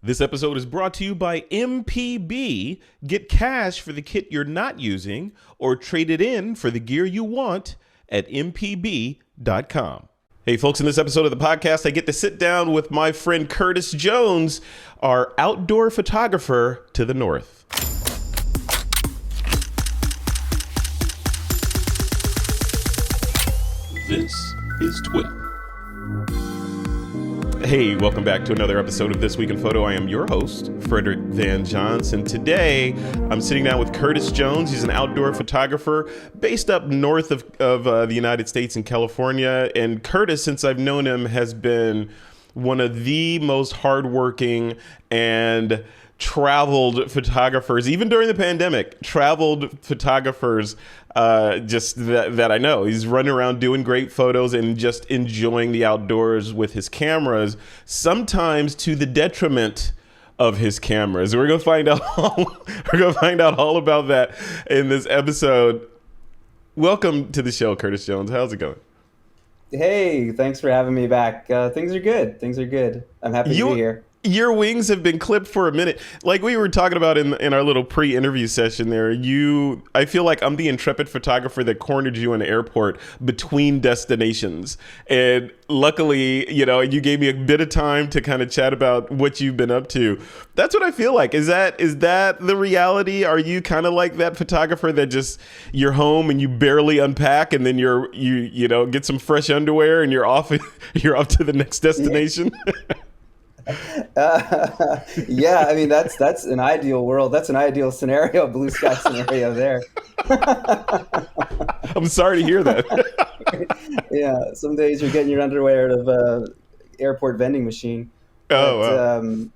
This episode is brought to you by MPB. Get cash for the kit you're not using or trade it in for the gear you want at mpb.com. Hey folks, in this episode of the podcast, I get to sit down with my friend Curtis Jones, our outdoor photographer to the north. This is TWiP. Hey, welcome back to another episode of This Week in Photo. I am your host, Frederick Van Johnson. Today, I'm sitting down with Curtis Jones. He's an outdoor photographer based up north of the United States in California. And Curtis, since I've known him, has been one of the most hardworking and traveled photographers, even during the pandemic, traveled photographers just that I know. He's running around doing great photos and just enjoying the outdoors with his cameras, sometimes to the detriment of his cameras. We're gonna find out all about that in this episode. Welcome to the show, Curtis Jones. How's it going? Hey, thanks for having me back. Things are good. I'm happy to be here. Your wings have been clipped for a minute. Like we were talking about in our little pre-interview session there, I feel like I'm the intrepid photographer that cornered you in the airport between destinations. And luckily, you gave me a bit of time to kind of chat about what you've been up to. That's what I feel like. Is that the reality? Are you kind of like that photographer that just you're home and you barely unpack and then you get some fresh underwear and you're off to the next destination? Yeah, I mean that's an ideal world. That's an ideal scenario, blue sky scenario there. I'm sorry to hear that. Yeah, some days you're getting your underwear out of a airport vending machine. Wow.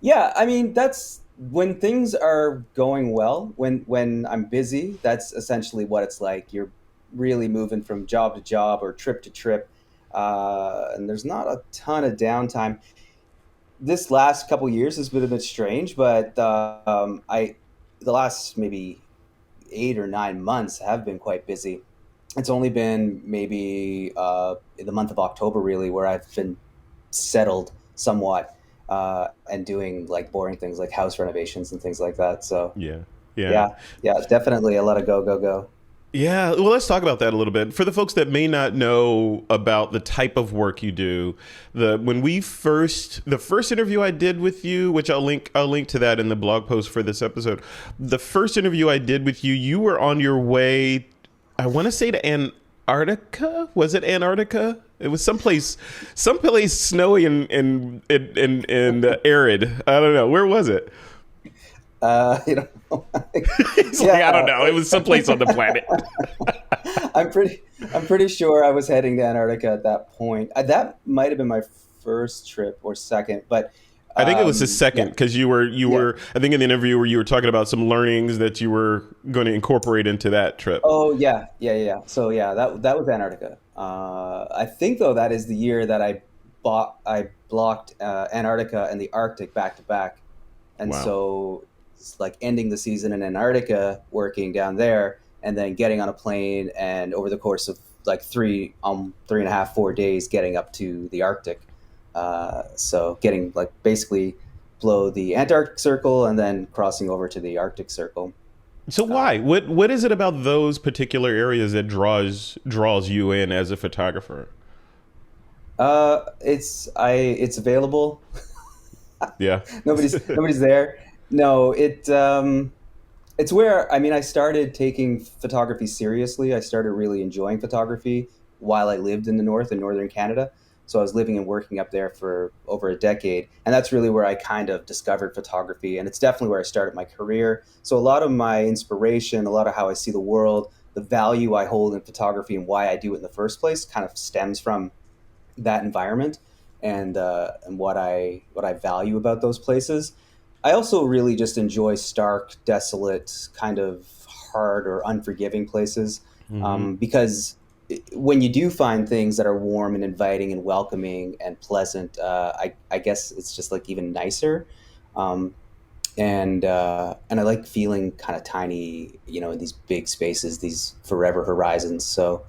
Yeah, I mean that's when things are going well. When I'm busy, that's essentially what it's like. You're really moving from job to job or trip to trip. And there's not a ton of downtime. This last couple years has been a bit strange, but the last maybe 8 or 9 months have been quite busy. It's only been maybe in the month of October really where I've been settled somewhat and doing like boring things like house renovations and things like that. So yeah, definitely a lot of go. Yeah, well, let's talk about that a little bit. For the folks that may not know about the type of work you do, the first interview I did with you, which I'll link to that in the blog post for this episode. The first interview I did with you, you were on your way, I want to say to Antarctica. Was it Antarctica? It was someplace snowy and arid. I don't know. Where was it? You know, He's like, I don't know. It was someplace on the planet. I'm pretty sure I was heading to Antarctica at that point. That might have been my first trip or second, but I think it was the second because you were. I think in the interview where you were talking about some learnings that you were going to incorporate into that trip. Oh yeah. So yeah, that was Antarctica. I think though that is the year that I blocked Antarctica and the Arctic back to back, and Wow. So. Like ending the season in Antarctica, working down there, and then getting on a plane, and over the course of like 3.5-4 days, getting up to the Arctic. So getting like basically below the Antarctic Circle, and then crossing over to the Arctic Circle. So why? What is it about those particular areas that draws you in as a photographer? It's available. Yeah. Nobody's there. No, it's where, I mean, I started taking photography seriously. I started really enjoying photography while I lived in the north in northern Canada. So I was living and working up there for over a decade. And that's really where I kind of discovered photography. And it's definitely where I started my career. So a lot of my inspiration, a lot of how I see the world, the value I hold in photography and why I do it in the first place kind of stems from that environment and what I value about those places. I also really just enjoy stark, desolate, kind of hard or unforgiving places because when you do find things that are warm and inviting and welcoming and pleasant, I guess it's just like even nicer. And I like feeling kind of tiny, in these big spaces, these forever horizons. So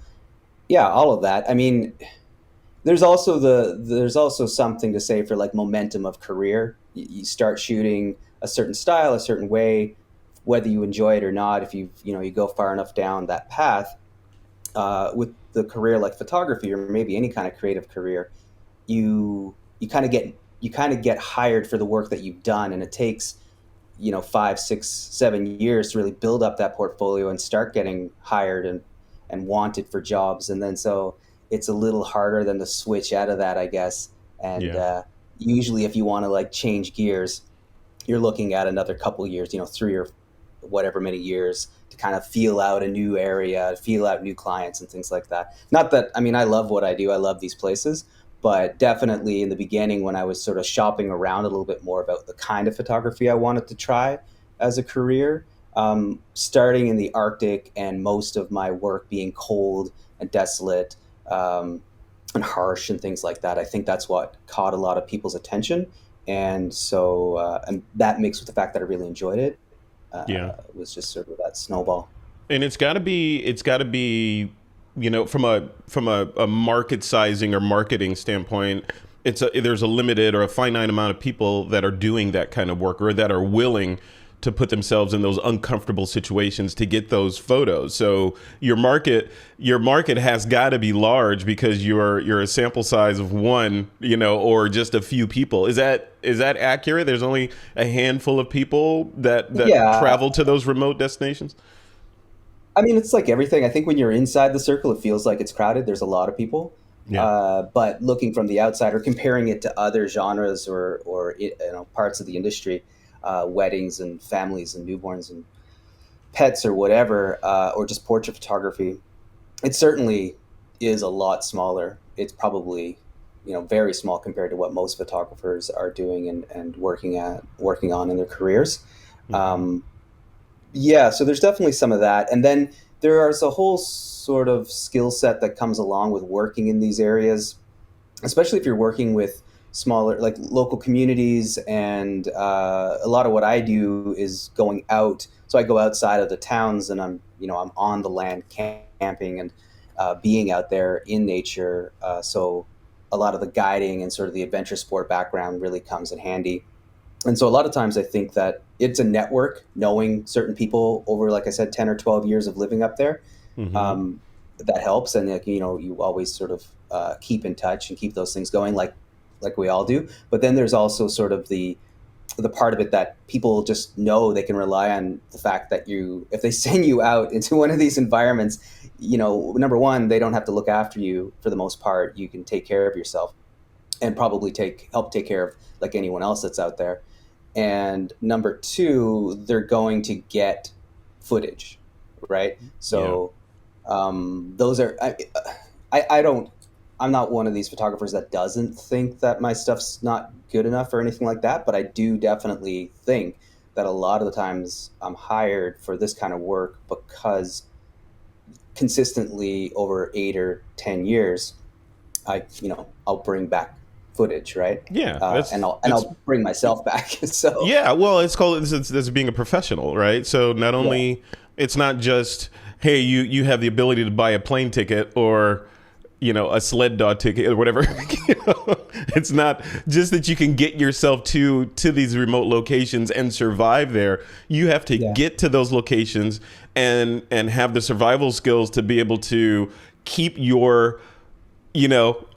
yeah, all of that. I mean, there's also something to say for like momentum of career. You start shooting a certain style, a certain way, whether you enjoy it or not. If you go far enough down that path, with the career like photography or maybe any kind of creative career, you kind of get hired for the work that you've done, and it takes 5, 6, 7 years to really build up that portfolio and start getting hired and wanted for jobs. And then so it's a little harder than to switch out of that, I guess. And Yeah. usually, if you want to like change gears, you're looking at another couple years, 3 or whatever many years to kind of feel out a new area, feel out new clients and things like that. Not that, I mean, I love what I do. I love these places, but definitely in the beginning when I was sort of shopping around a little bit more about the kind of photography I wanted to try as a career, starting in the Arctic and most of my work being cold and desolate, and harsh and things like that. I think that's what caught a lot of people's attention. And so, and that mixed with the fact that I really enjoyed it, Yeah. was just sort of that snowball. And it's got to be from a market sizing or marketing standpoint, there's a limited or a finite amount of people that are doing that kind of work or that are willing to put themselves in those uncomfortable situations to get those photos. So your market has got to be large because you're a sample size of one, or just a few people. Is that accurate? There's only a handful of people that Yeah. travel to those remote destinations. I mean, it's like everything. I think when you're inside the circle, it feels like it's crowded. There's a lot of people. Yeah. But looking from the outside or comparing it to other genres or parts of the industry, weddings and families and newborns and pets or whatever, or just portrait photography, it certainly is a lot smaller. It's probably very small compared to what most photographers are doing and working on in their careers. Hmm. Um, yeah, so there's definitely some of that, and then there's a whole sort of skill set that comes along with working in these areas, especially if you're working with smaller like local communities. And a lot of what I do is going out, so I go outside of the towns and I'm on the land camping and being out there in nature. So a lot of the guiding and sort of the adventure sport background really comes in handy. And so a lot of times I think that it's a network, knowing certain people over, like I said, 10 or 12 years of living up there, Hmm. um, that helps. And like, you always sort of keep in touch and keep those things going, like we all do. But then there's also sort of the part of it that people just know they can rely on the fact that if they send you out into one of these environments, number one, they don't have to look after you for the most part. You can take care of yourself and probably help take care of like anyone else that's out there. And number two, they're going to get footage, right? Yeah. So those are I don't I'm not one of these photographers that doesn't think that my stuff's not good enough or anything like that, but I do definitely think that a lot of the times I'm hired for this kind of work because consistently over 8 or 10 years, I'll bring back footage, right? Yeah. And That's I'll and it's I'll bring myself back. So Yeah, well, it's called this being a professional, right? So not yeah, only it's not just hey, you have the ability to buy a plane ticket or a sled dog ticket or whatever. It's not just that you can get yourself to these remote locations and survive there. You have to yeah, get to those locations and have the survival skills to be able to keep your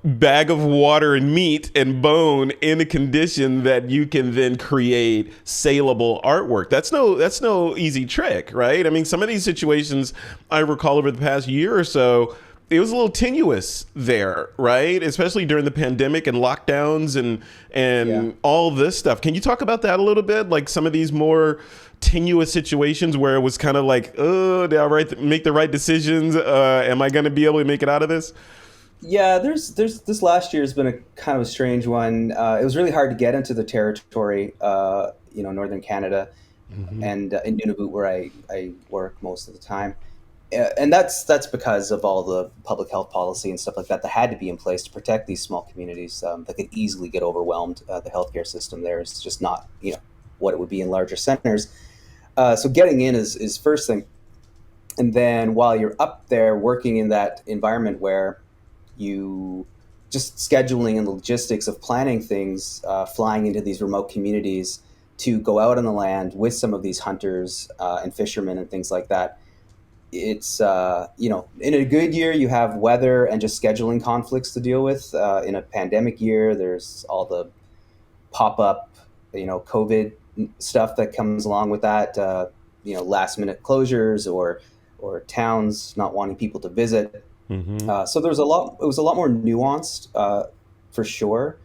bag of water and meat and bone in a condition that you can then create saleable artwork. That's no easy trick, right? I mean, some of these situations I recall over the past year or so, it was a little tenuous there, right? Especially during the pandemic and lockdowns and yeah. all this stuff. Can you talk about that a little bit? Like some of these more tenuous situations where it was kind of like, oh, did I make the right decisions? Am I going to be able to make it out of this? Yeah, there's this last year has been a kind of a strange one. It was really hard to get into the territory, northern Canada Hmm. and in Nunavut, where I work most of the time. And that's because of all the public health policy and stuff like that had to be in place to protect these small communities that could easily get overwhelmed. The healthcare system there is just not what it would be in larger centers. So getting in is first thing, and then while you're up there working in that environment where you just scheduling and logistics of planning things, flying into these remote communities to go out on the land with some of these hunters and fishermen and things like that. It's in a good year you have weather and just scheduling conflicts to deal with. In a pandemic year, there's all the pop up, COVID stuff that comes along with that. Last minute closures or towns not wanting people to visit. Mm-hmm. So there was a lot. It was a lot more nuanced, for sure.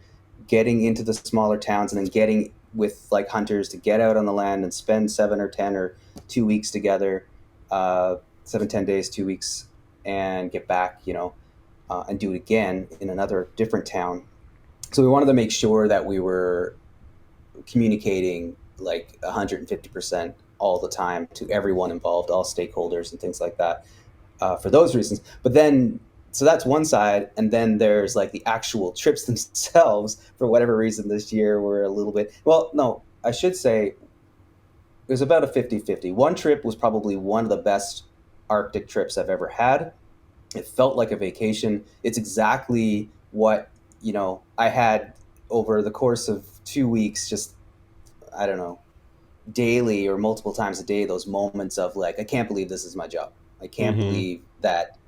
Getting into the smaller towns and then getting with like hunters to get out on the land and spend 7 or 10 or 2 weeks together, 7, 10 days, 2 weeks, and get back. And do it again in another different town. So we wanted to make sure that we were communicating like 150% all the time to everyone involved, all stakeholders and things like that, for those reasons. But then, so that's one side. And then there's like the actual trips themselves, for whatever reason this year were a little bit, well, no, I should say it was about a 50-50. One trip was probably one of the best Arctic trips I've ever had. It felt like a vacation. It's exactly what, I had over the course of 2 weeks, just, I don't know, daily or multiple times a day, those moments of like, I can't believe this is my job. I can't Mm-hmm. believe that,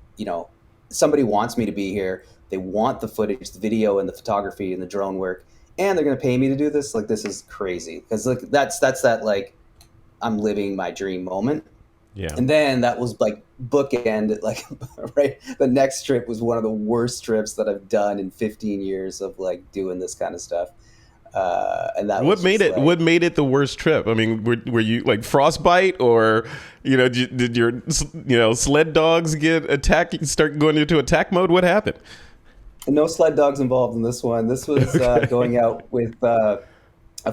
somebody wants me to be here. They want the footage, the video and the photography and the drone work, and they're going to pay me to do this. Like, this is crazy. Because like, that's that, like, I'm living my dream moment. Yeah. And then that was like bookend, like, right. The next trip was one of the worst trips that I've done in 15 years of like doing this kind of stuff. And that What was made just it? like, What made it the worst trip? I mean, were you like frostbite, or did your sled dogs get attacked? Start going into attack mode? What happened? no sled dogs involved in this one. This was going out with a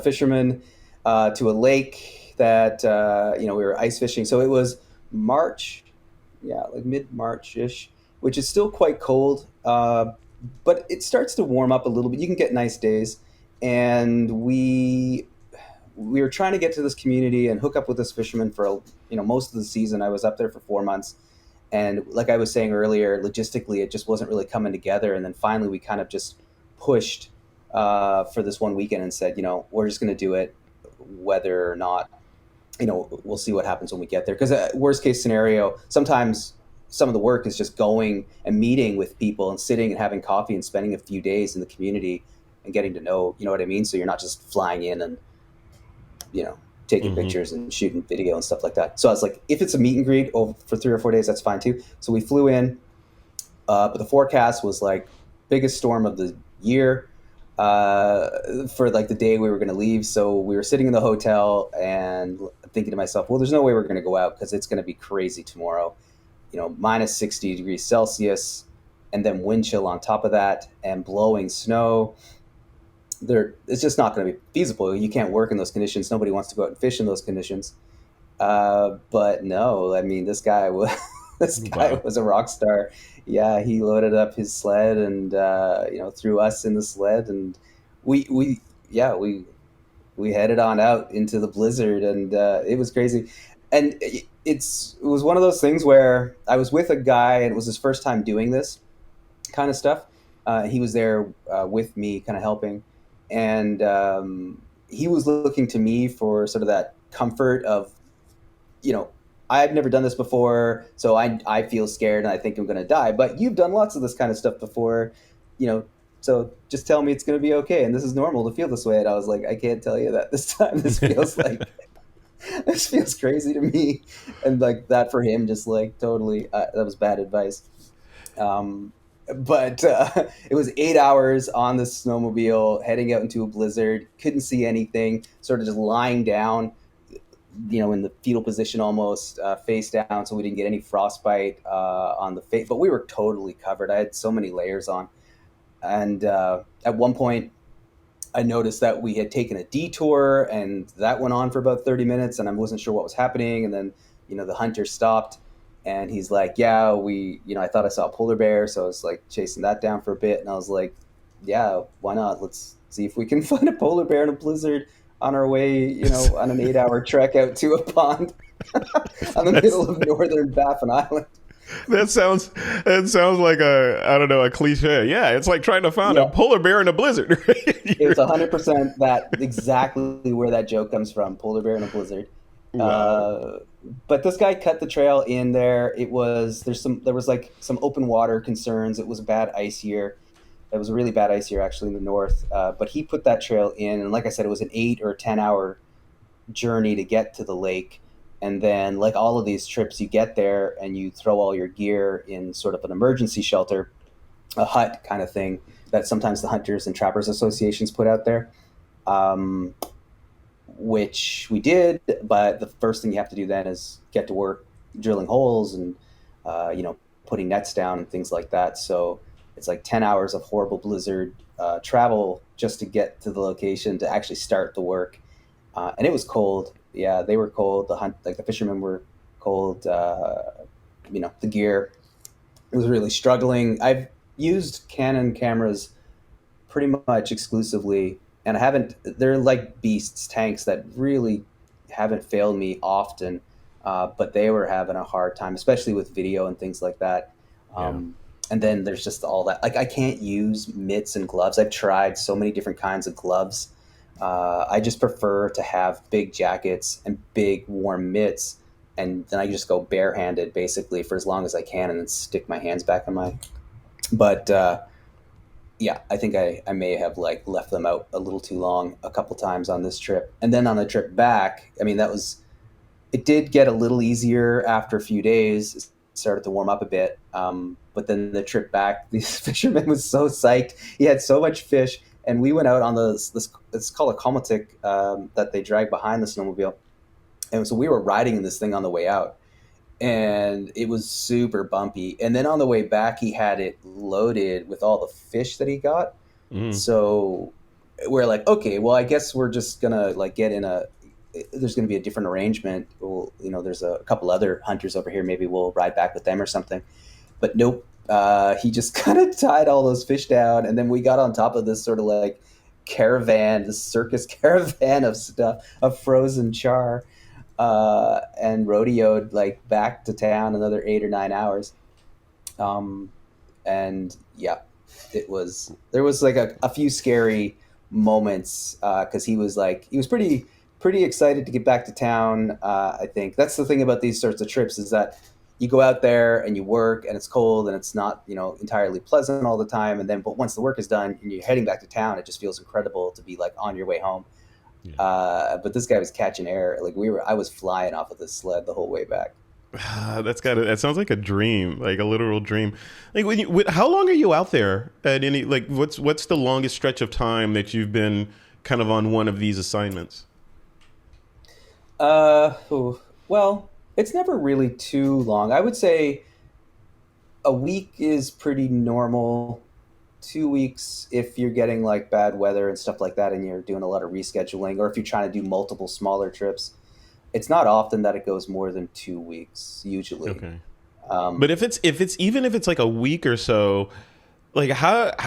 fisherman to a lake that we were ice fishing. So it was March, yeah, like mid-March ish, which is still quite cold, but it starts to warm up a little bit. You can get nice days, and we were trying to get to this community and hook up with this fisherman for most of the season. I was up there for 4 months, and like I was saying earlier, logistically it just wasn't really coming together. And then finally we kind of just pushed for this one weekend and said, we're just going to do it, whether or not, we'll see what happens when we get there. Because worst case scenario, sometimes some of the work is just going and meeting with people and sitting and having coffee and spending a few days in the community and getting to know, you know what I mean? So you're not just flying in and, taking Mm-hmm. pictures and shooting video and stuff like that. So I was like, if it's a meet and greet over for 3 or 4 days, that's fine too. So we flew in, but the forecast was like biggest storm of the year for like the day we were going to leave. So we were sitting in the hotel and thinking to myself, well, there's no way we're going to go out because it's going to be crazy tomorrow. Minus 60 degrees Celsius, and then wind chill on top of that, and blowing snow. It's just not going to be feasible. You can't work in those conditions. Nobody wants to go out and fish in those conditions. But no, I mean, this guy was this guy Wow. was a rock star. Yeah, he loaded up his sled and threw us in the sled, and we yeah we headed on out into the blizzard, and it was crazy. And it was one of those things where I was with a guy, and it was his first time doing this kind of stuff. He was there with me, kind of helping, and he was looking to me for sort of that comfort of, you know, I've never done this before, so I feel scared and I think I'm going to die. But you've done lots of this kind of stuff before, you know. So just tell me it's going to be okay, and this is normal to feel this way. And I was like, I can't tell you that this time. This feels like this feels crazy to me, and like that for him, just like totally, that was bad advice. Um, but it was 8 hours on the snowmobile, heading out into a blizzard. Couldn't see anything. Sort of just lying down, in the fetal position almost, face down, so we didn't get any frostbite on the face. But we were totally covered. I had so many layers on, and at one point, I noticed that we had taken a detour, and that went on for about 30 minutes, and I wasn't sure what was happening. And then, the hunter stopped, and he's like, "Yeah, I thought I saw a polar bear," so I was like chasing that down for a bit, and I was like, "Yeah, why not? Let's see if we can find a polar bear in a blizzard on our way, on an 8-hour trek out to a pond on the That's middle of northern Baffin Island." That sounds like I don't know, a cliche. Yeah, it's like trying to find a Yeah, polar bear in a blizzard. it's 100% that exactly where that joke comes from. Polar bear in a blizzard. Wow. Uh, but this guy cut the trail in there. There was like some open water concerns. It was a bad ice year. It was a really bad ice year actually in the north. But he put that trail in, and like I said, it was an 8 or 10 hour journey to get to the lake. And then, like all of these trips, you get there and you throw all your gear in sort of an emergency shelter, a hut kind of thing that sometimes the hunters and trappers associations put out there, um, which we did. But the first thing you have to do then is get to work drilling holes and, putting nets down and things like that. So it's like 10 hours of horrible blizzard travel just to get to the location to actually start the work. And it was cold. Yeah, they were cold. The fishermen were cold. The gear was really struggling. I've used Canon cameras pretty much exclusively, and I haven't. They're like beasts, tanks that really haven't failed me often, but they were having a hard time, especially with video and things like that. Yeah. And then there's just all that. Like I can't use mitts and gloves. I've tried so many different kinds of gloves. I just prefer to have big jackets and big warm mitts, and then I just go barehanded basically for as long as I can, and then stick my hands back in my. But yeah, I think I may have like left them out a little too long a couple times on this trip, and then on the trip back, I mean it did get a little easier after a few days. It started to warm up a bit, but then the trip back, the fisherman was so psyched. He had so much fish, and we went out on this it's called a komatik that they drag behind the snowmobile, and so we were riding in this thing on the way out, and it was super bumpy. And then on the way back, he had it loaded with all the fish that he got. Mm. So we're like, okay, well, I guess we're just gonna like get in a. There's going to be a different arrangement. There's a couple other hunters over here. Maybe we'll ride back with them or something. But nope. He just kind of tied all those fish down, and then we got on top of this sort of like caravan, this circus caravan of stuff, of frozen char, and rodeoed like back to town another 8 or 9 hours. And yeah, there was like a few scary moments because he was pretty excited to get back to town. I think that's the thing about these sorts of trips is that you go out there and you work and it's cold and it's not entirely pleasant all the time, and then but once the work is done and you're heading back to town, it just feels incredible to be like on your way home. Yeah. But this guy was catching air. Like I was flying off of this sled the whole way back. That sounds like a dream, like a literal dream. Like how long are you out there at any, like what's the longest stretch of time that you've been kind of on one of these assignments? Well, it's never really too long. I would say a week is pretty normal. 2 weeks if you're getting like bad weather and stuff like that, and you're doing a lot of rescheduling, or if you're trying to do multiple smaller trips. It's not often that it goes more than 2 weeks, usually. Okay. Um, But if it's like a week or so, like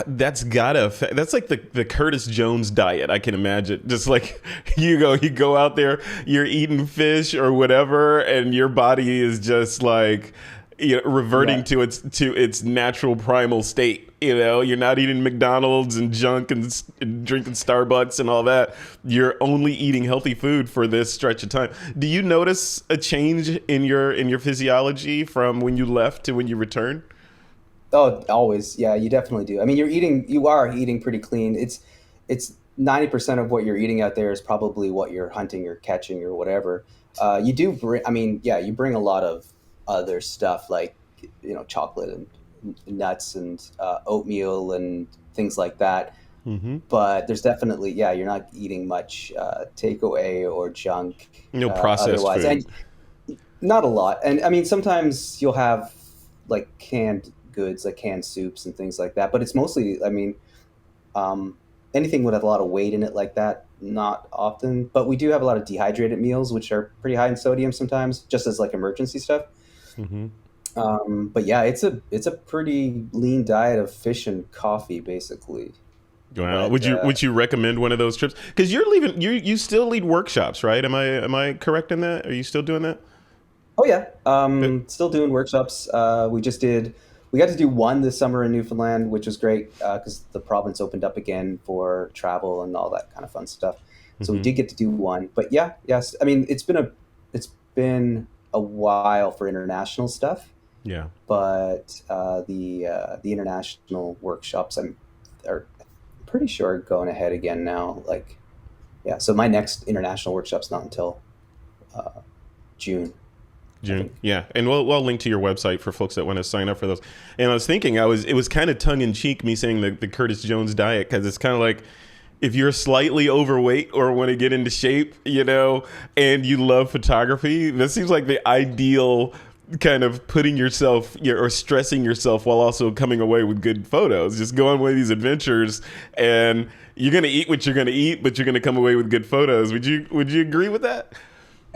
that's gotta affect, that's like the Curtis Jones diet, I can imagine. Just like you go out there, you're eating fish or whatever, and your body is just like reverting yeah. to its natural primal state. You're not eating McDonald's and junk and drinking Starbucks and all that. You're only eating healthy food for this stretch of time. Do you notice a change in your physiology from when you left to when you return? Oh, always. Yeah, you definitely do. I mean, you are eating pretty clean. It's 90% of what you're eating out there is probably what you're hunting or catching or whatever. You do bring, I mean, yeah, you bring a lot of other stuff like, chocolate and nuts and oatmeal and things like that. Mm-hmm. But there's definitely, yeah, you're not eating much takeaway or junk No processed otherwise. food. And not a lot. And I mean, sometimes you'll have like canned goods, like canned soups and things like that. But it's mostly, I mean, um, anything with a lot of weight in it like that, not often. But we do have a lot of dehydrated meals, which are pretty high in sodium sometimes, just as like emergency stuff. Mm-hmm. But yeah, it's a pretty lean diet of fish and coffee, basically. Wow. But Would you recommend one of those trips? Because you still lead workshops, right? Am I correct in that? Are you still doing that? Oh yeah, That, still doing workshops. We got to do one this summer in Newfoundland, which was great because the province opened up again for travel and all that kind of fun stuff. So we hmm did get to do one. But yeah, yes, I mean it's been a while for international stuff, Yeah. but the international workshops are pretty sure are going ahead again now. Like yeah, so my next international workshop's not until uh, June, I June, think. yeah, and we'll link to your website for folks that want to sign up for those. And I was thinking, it was kind of tongue in cheek me saying the Curtis Jones diet because it's kind of like if you're slightly overweight or want to get into shape, and you love photography, this seems like the ideal kind of putting yourself or stressing yourself while also coming away with good photos. Just go on one of these adventures, and you're gonna eat what you're gonna eat, but you're gonna come away with good photos. Would you agree with that?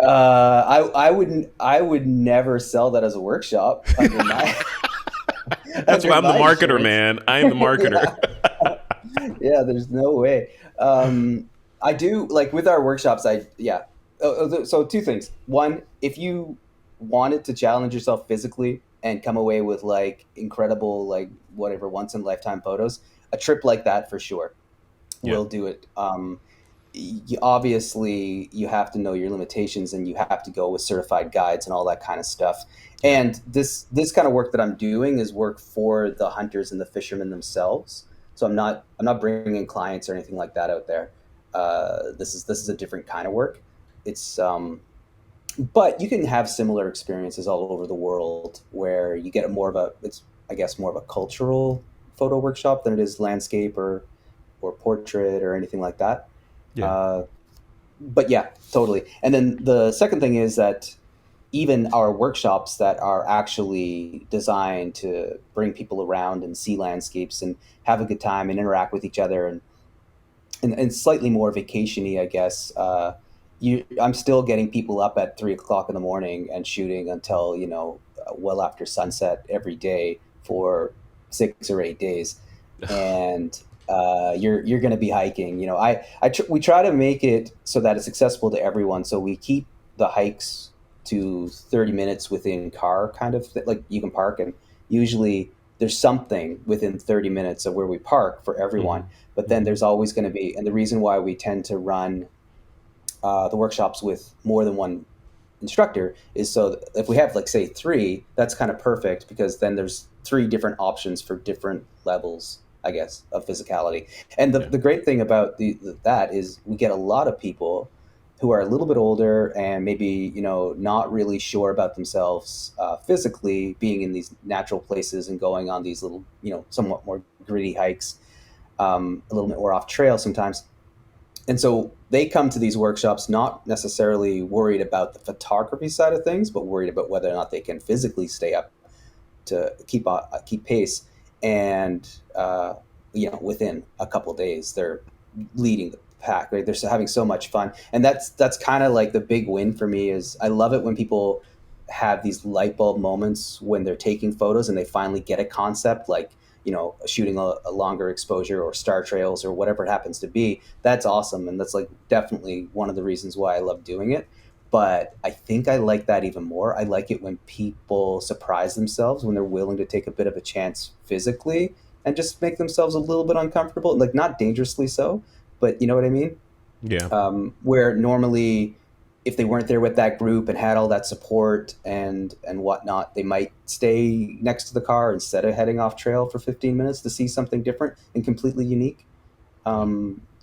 I would never sell that as a workshop under my That's why under I'm the my marketer, insurance. man. I am the marketer. Yeah, yeah. There's no way. I do like with our workshops. I yeah. So two things. One, if you wanted to challenge yourself physically and come away with like incredible like whatever once in a lifetime photos, a trip like that for sure Yeah, will do it. Obviously you have to know your limitations and you have to go with certified guides and all that kind of stuff. yeah, And this kind of work that I'm doing is work for the hunters and the fishermen themselves. So I'm not bringing in clients or anything like that out there. This is a different kind of work. It's but you can have similar experiences all over the world where you get more of a it's I guess more of a cultural photo workshop than it is landscape or portrait or anything like that. yeah, Uh, but yeah, totally. And then the second thing is that even our workshops that are actually designed to bring people around and see landscapes and have a good time and interact with each other and slightly more vacationy, I guess. I'm still getting people up at 3 o'clock in the morning and shooting until well after sunset every day for 6 or 8 days, and you're going to be hiking. We try to make it so that it's accessible to everyone. So we keep the hikes to 30 minutes within car kind of like you can park, and usually there's something within 30 minutes of where we park for hmm everyone. But then hmm there's always going to be, and the reason why we tend to run the workshops with more than one instructor is so that if we have like say three, that's kind of perfect because then there's three different options for different levels, I guess, of physicality. And the, yeah, the great thing about that is we get a lot of people who are a little bit older and maybe not really sure about themselves physically, being in these natural places and going on these little somewhat more gritty hikes, a little bit more off trail sometimes. And so they come to these workshops not necessarily worried about the photography side of things, but worried about whether or not they can physically stay up to keep pace. And within a couple of days, they're leading the pack. Right? They're having so much fun, and that's kind of like the big win for me. Is I love it when people have these light bulb moments when they're taking photos and they finally get a concept like shooting a longer exposure or star trails or whatever it happens to be. That's awesome, and that's like definitely one of the reasons why I love doing it. But I think I like that even more. I like it when people surprise themselves, when they're willing to take a bit of a chance physically and just make themselves a little bit uncomfortable, like not dangerously so, but you know what I mean? yeah. Where normally, if they weren't there with that group and had all that support and whatnot, they might stay next to the car instead of heading off trail for 15 minutes to see something different and completely unique. Yeah.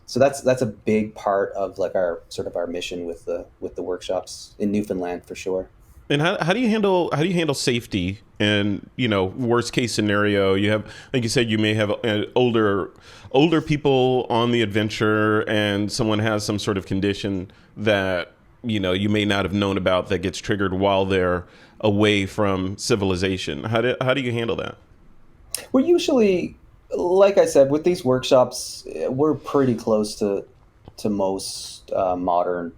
So that's a big part of like our sort of our mission with the workshops in Newfoundland for sure. And how do you handle safety and worst case scenario you have, like you said, you may have older people on the adventure and someone has some sort of condition that you may not have known about that gets triggered while they're away from civilization. How do you handle that? We're usually, like I said, with these workshops, we're pretty close to most modern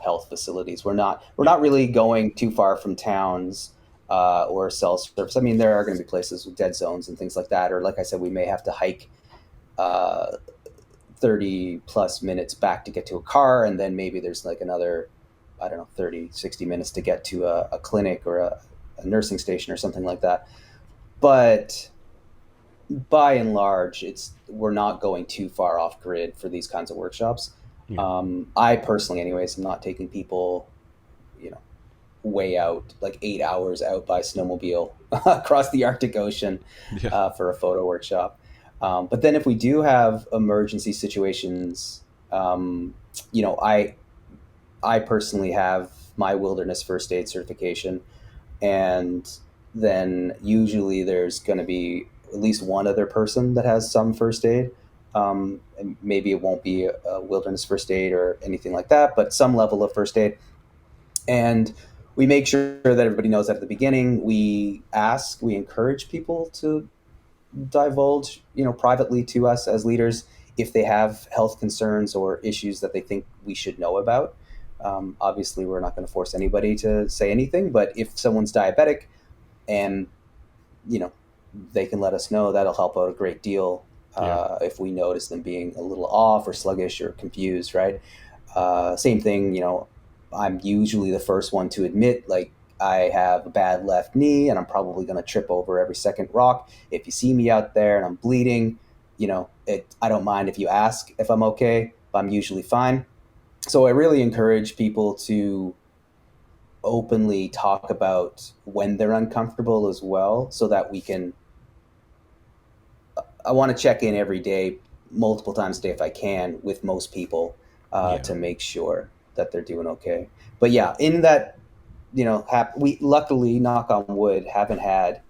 health facilities. We're Yeah, not really going too far from towns or cell service. I mean, there are going to be places with dead zones and things like that, or like I said, we may have to hike uh, 30 plus minutes back to get to a car, and then maybe there's like another. I don't know, 30, 60 minutes to get to a clinic or a nursing station or something like that. But by and large, we're not going too far off grid for these kinds of workshops. Yeah. I personally, anyways, am not taking people, you know, way out, like 8 hours out by snowmobile across the Arctic Ocean Yeah. for a photo workshop. But then if we do have emergency situations, you know, I personally have my wilderness first aid certification, and then usually there's going to be at least one other person that has some first aid. And maybe it won't be a wilderness first aid or anything like that, but some level of first aid. And we make sure that everybody knows that at the beginning. We encourage people to divulge, privately to us as leaders if they have health concerns or issues that they think we should know about. Obviously, we're not going to force anybody to say anything, but if someone's diabetic and you know they can let us know, that'll help out a great deal. Yeah. If we notice them being a little off or sluggish or confused, right? Same thing, I'm usually the first one to admit, like, I have a bad left knee and I'm probably going to trip over every second rock. If you see me out there and I'm bleeding, I don't mind if you ask if I'm okay, but I'm usually fine. So I really encourage people to openly talk about when they're uncomfortable as well, so that we can, I want to check in every day, multiple times a day if I can, with most people, Yeah. to make sure that they're doing okay. But yeah, in that, we luckily, knock on wood, haven't had,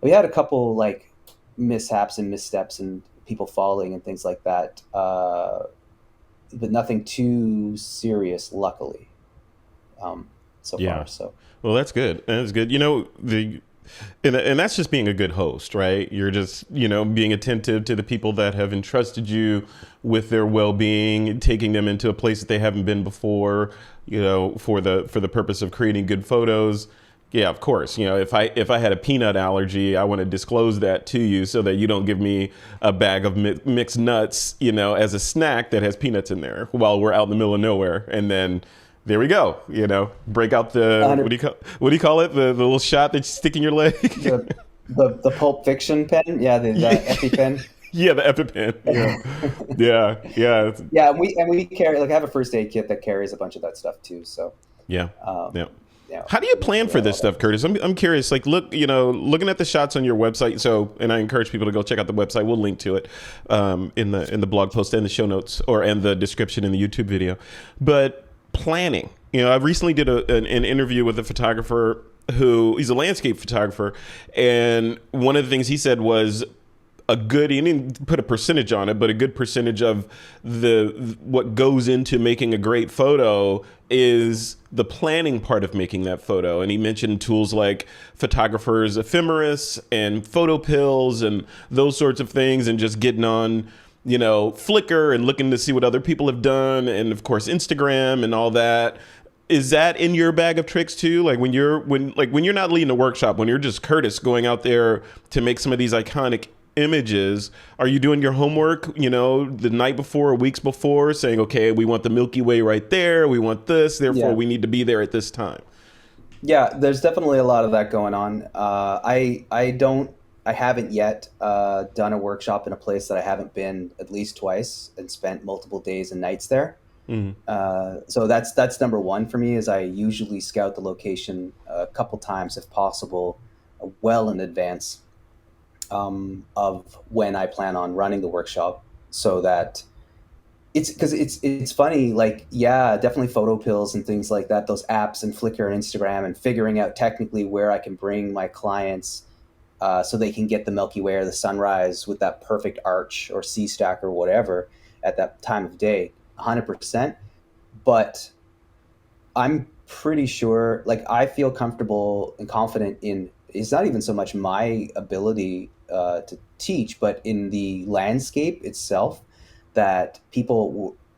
we had a couple like mishaps and missteps and people falling and things like that, but nothing too serious, luckily, so Yeah. far. So Well, that's good. That's good. And that's just being a good host, right? You're just, being attentive to the people that have entrusted you with their well-being, taking them into a place that they haven't been before, for the purpose of creating good photos. Yeah, of course. If I had a peanut allergy, I want to disclose that to you so that you don't give me a bag of mixed nuts, as a snack that has peanuts in there while we're out in the middle of nowhere. And then there we go. Break out the, what do you call it? The little shot that you stick in your leg. the Pulp Fiction pen, yeah, the EpiPen. Yeah, the EpiPen. Yeah, yeah, Yeah, and we carry, like, I have a first aid kit that carries a bunch of that stuff too. So yeah, yeah. yeah, How do you make sure plan we for have this all that. stuff, Curtis? I'm curious. Like, looking at the shots on your website. So, and I encourage people to go check out the website. We'll link to it in the blog post and the show notes, and the description in the YouTube video. But planning. I recently did an interview with a photographer he's a landscape photographer, and one of the things he said was he didn't put a percentage on it, but a good percentage of what goes into making a great photo is the planning part of making that photo. And he mentioned tools like Photographer's Ephemeris and photo pills and those sorts of things, and just getting on Flickr and looking to see what other people have done, and of course Instagram and all that. Is that in your bag of tricks too? Like when you're not leading a workshop, when you're just Curtis going out there to make some of these iconic images, are you doing your homework, the night before or weeks before, saying, okay, we want the Milky Way right there, we want this, therefore Yeah. we need to be there at this time? Yeah, there's definitely a lot of that going on. I haven't yet done a workshop in a place that I haven't been at least twice and spent multiple days and nights there. Mm. So that's number one for me. Is I usually scout the location a couple times, if possible, well in advance of when I plan on running the workshop, so that it's funny, like, yeah, definitely photo pills and things like that, those apps and Flickr and Instagram, and figuring out technically where I can bring my clients so they can get the Milky Way or the sunrise with that perfect arch or sea stack or whatever at that time of day, 100%. But I'm pretty sure, like, I feel comfortable and confident in, it's not even so much my ability to teach, but in the landscape itself, that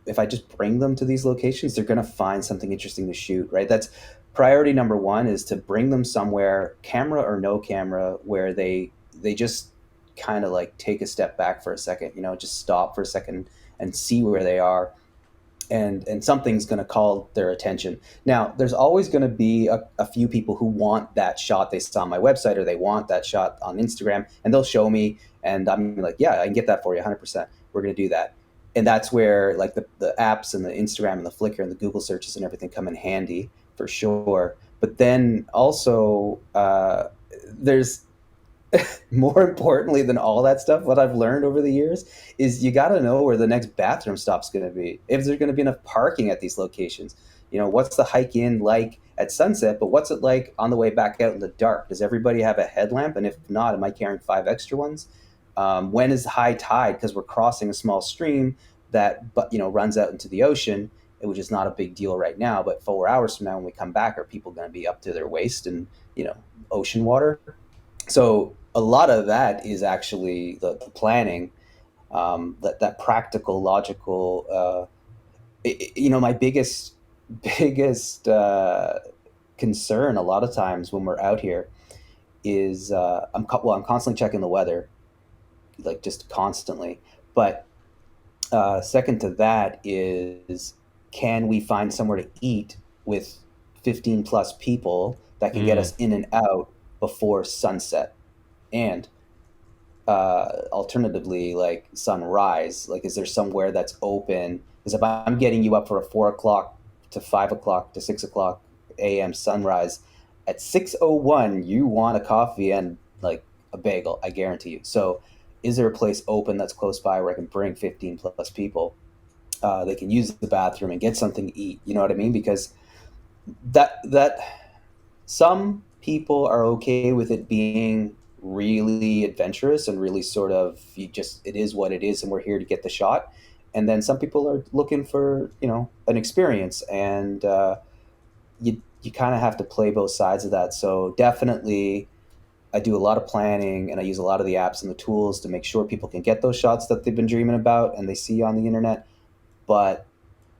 if I just bring them to these locations, they're going to find something interesting to shoot, right? That's priority number one, is to bring them somewhere, camera or no camera, where they just kind of like take a step back for a second, just stop for a second and see where they are. and something's going to call their attention. Now, there's always going to be a few people who want that shot they saw on my website, or they want that shot on Instagram, and they'll show me, and I'm like, yeah, I can get that for you 100%. We're going to do that. And that's where like the apps and the Instagram and the Flickr and the Google searches and everything come in handy for sure. But then also, there's more importantly than all that stuff, what I've learned over the years is you got to know where the next bathroom stop's going to be. If there's going to be enough parking at these locations, what's the hike in like at sunset, but what's it like on the way back out in the dark? Does everybody have a headlamp? And if not, am I carrying 5 extra ones? When is high tide? Because we're crossing a small stream that, but runs out into the ocean, which is not a big deal right now. But 4 hours from now, when we come back, are people going to be up to their waist in ocean water? So a lot of that is actually the planning, that practical, logical. My biggest concern a lot of times when we're out here is I'm constantly checking the weather, like just constantly. But second to that is, can we find somewhere to eat with 15 plus people that can get Mm. us in and out before sunset? And alternatively, like sunrise, like is there somewhere that's open? Because if I'm getting you up for a 4 o'clock to 5 o'clock to 6 o'clock a.m. sunrise, at 6:01 you want a coffee and like a bagel, I guarantee you. So is there a place open that's close by where I can bring 15 plus people? They can use the bathroom and get something to eat. You know what I mean? Because that some people are okay with it being really adventurous and really sort of, it is what it is and we're here to get the shot. And then some people are looking for an experience, and you kind of have to play both sides of that. So definitely I do a lot of planning, and I use a lot of the apps and the tools to make sure people can get those shots that they've been dreaming about and they see on the internet. But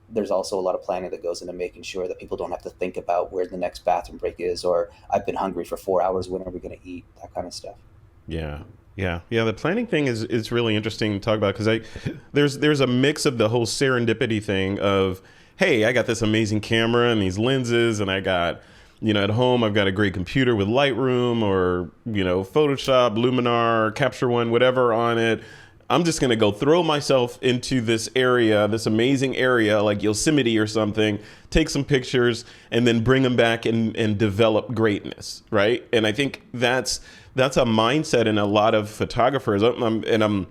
there's also a lot of planning that goes into making sure that people don't have to think about where the next bathroom break is, or I've been hungry for 4 hours, when are we going to eat, that kind of stuff. Yeah. Yeah. The planning thing is really interesting to talk about, because there's a mix of the whole serendipity thing of, hey, I got this amazing camera and these lenses, and I got, at home I've got a great computer with Lightroom or, Photoshop, Luminar, Capture One, whatever on it. I'm just going to go throw myself into this area, this amazing area like Yosemite or something, take some pictures, and then bring them back and develop greatness, right? And I think that's a mindset in a lot of photographers. I'm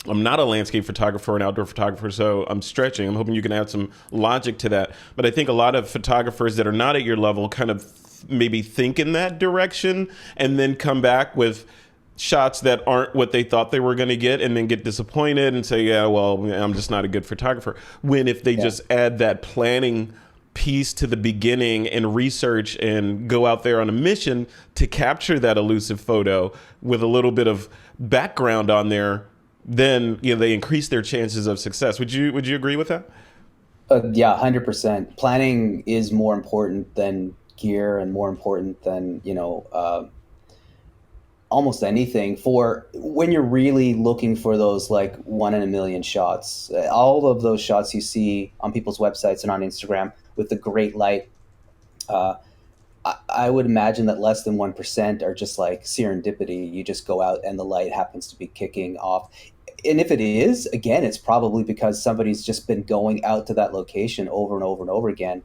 not a landscape photographer and outdoor photographer, so I'm stretching. I'm hoping you can add some logic to that. But I think a lot of photographers that are not at your level kind of maybe think in that direction and then come back with shots that aren't what they thought they were going to get, and then get disappointed and say, yeah, well, I'm just not a good photographer. When if they just add that planning piece to the beginning and research and go out there on a mission to capture that elusive photo with a little bit of background on there, then they increase their chances of success. Would you agree with that? Yeah, 100%. Planning is more important than gear, and more important than almost anything, for when you're really looking for those like one in a million shots. All of those shots you see on people's websites and on Instagram with the great light, uh, I would imagine that less than 1% are just like serendipity. You just go out and the light happens to be kicking off. And if it is, again, it's probably because somebody's just been going out to that location over and over and over again.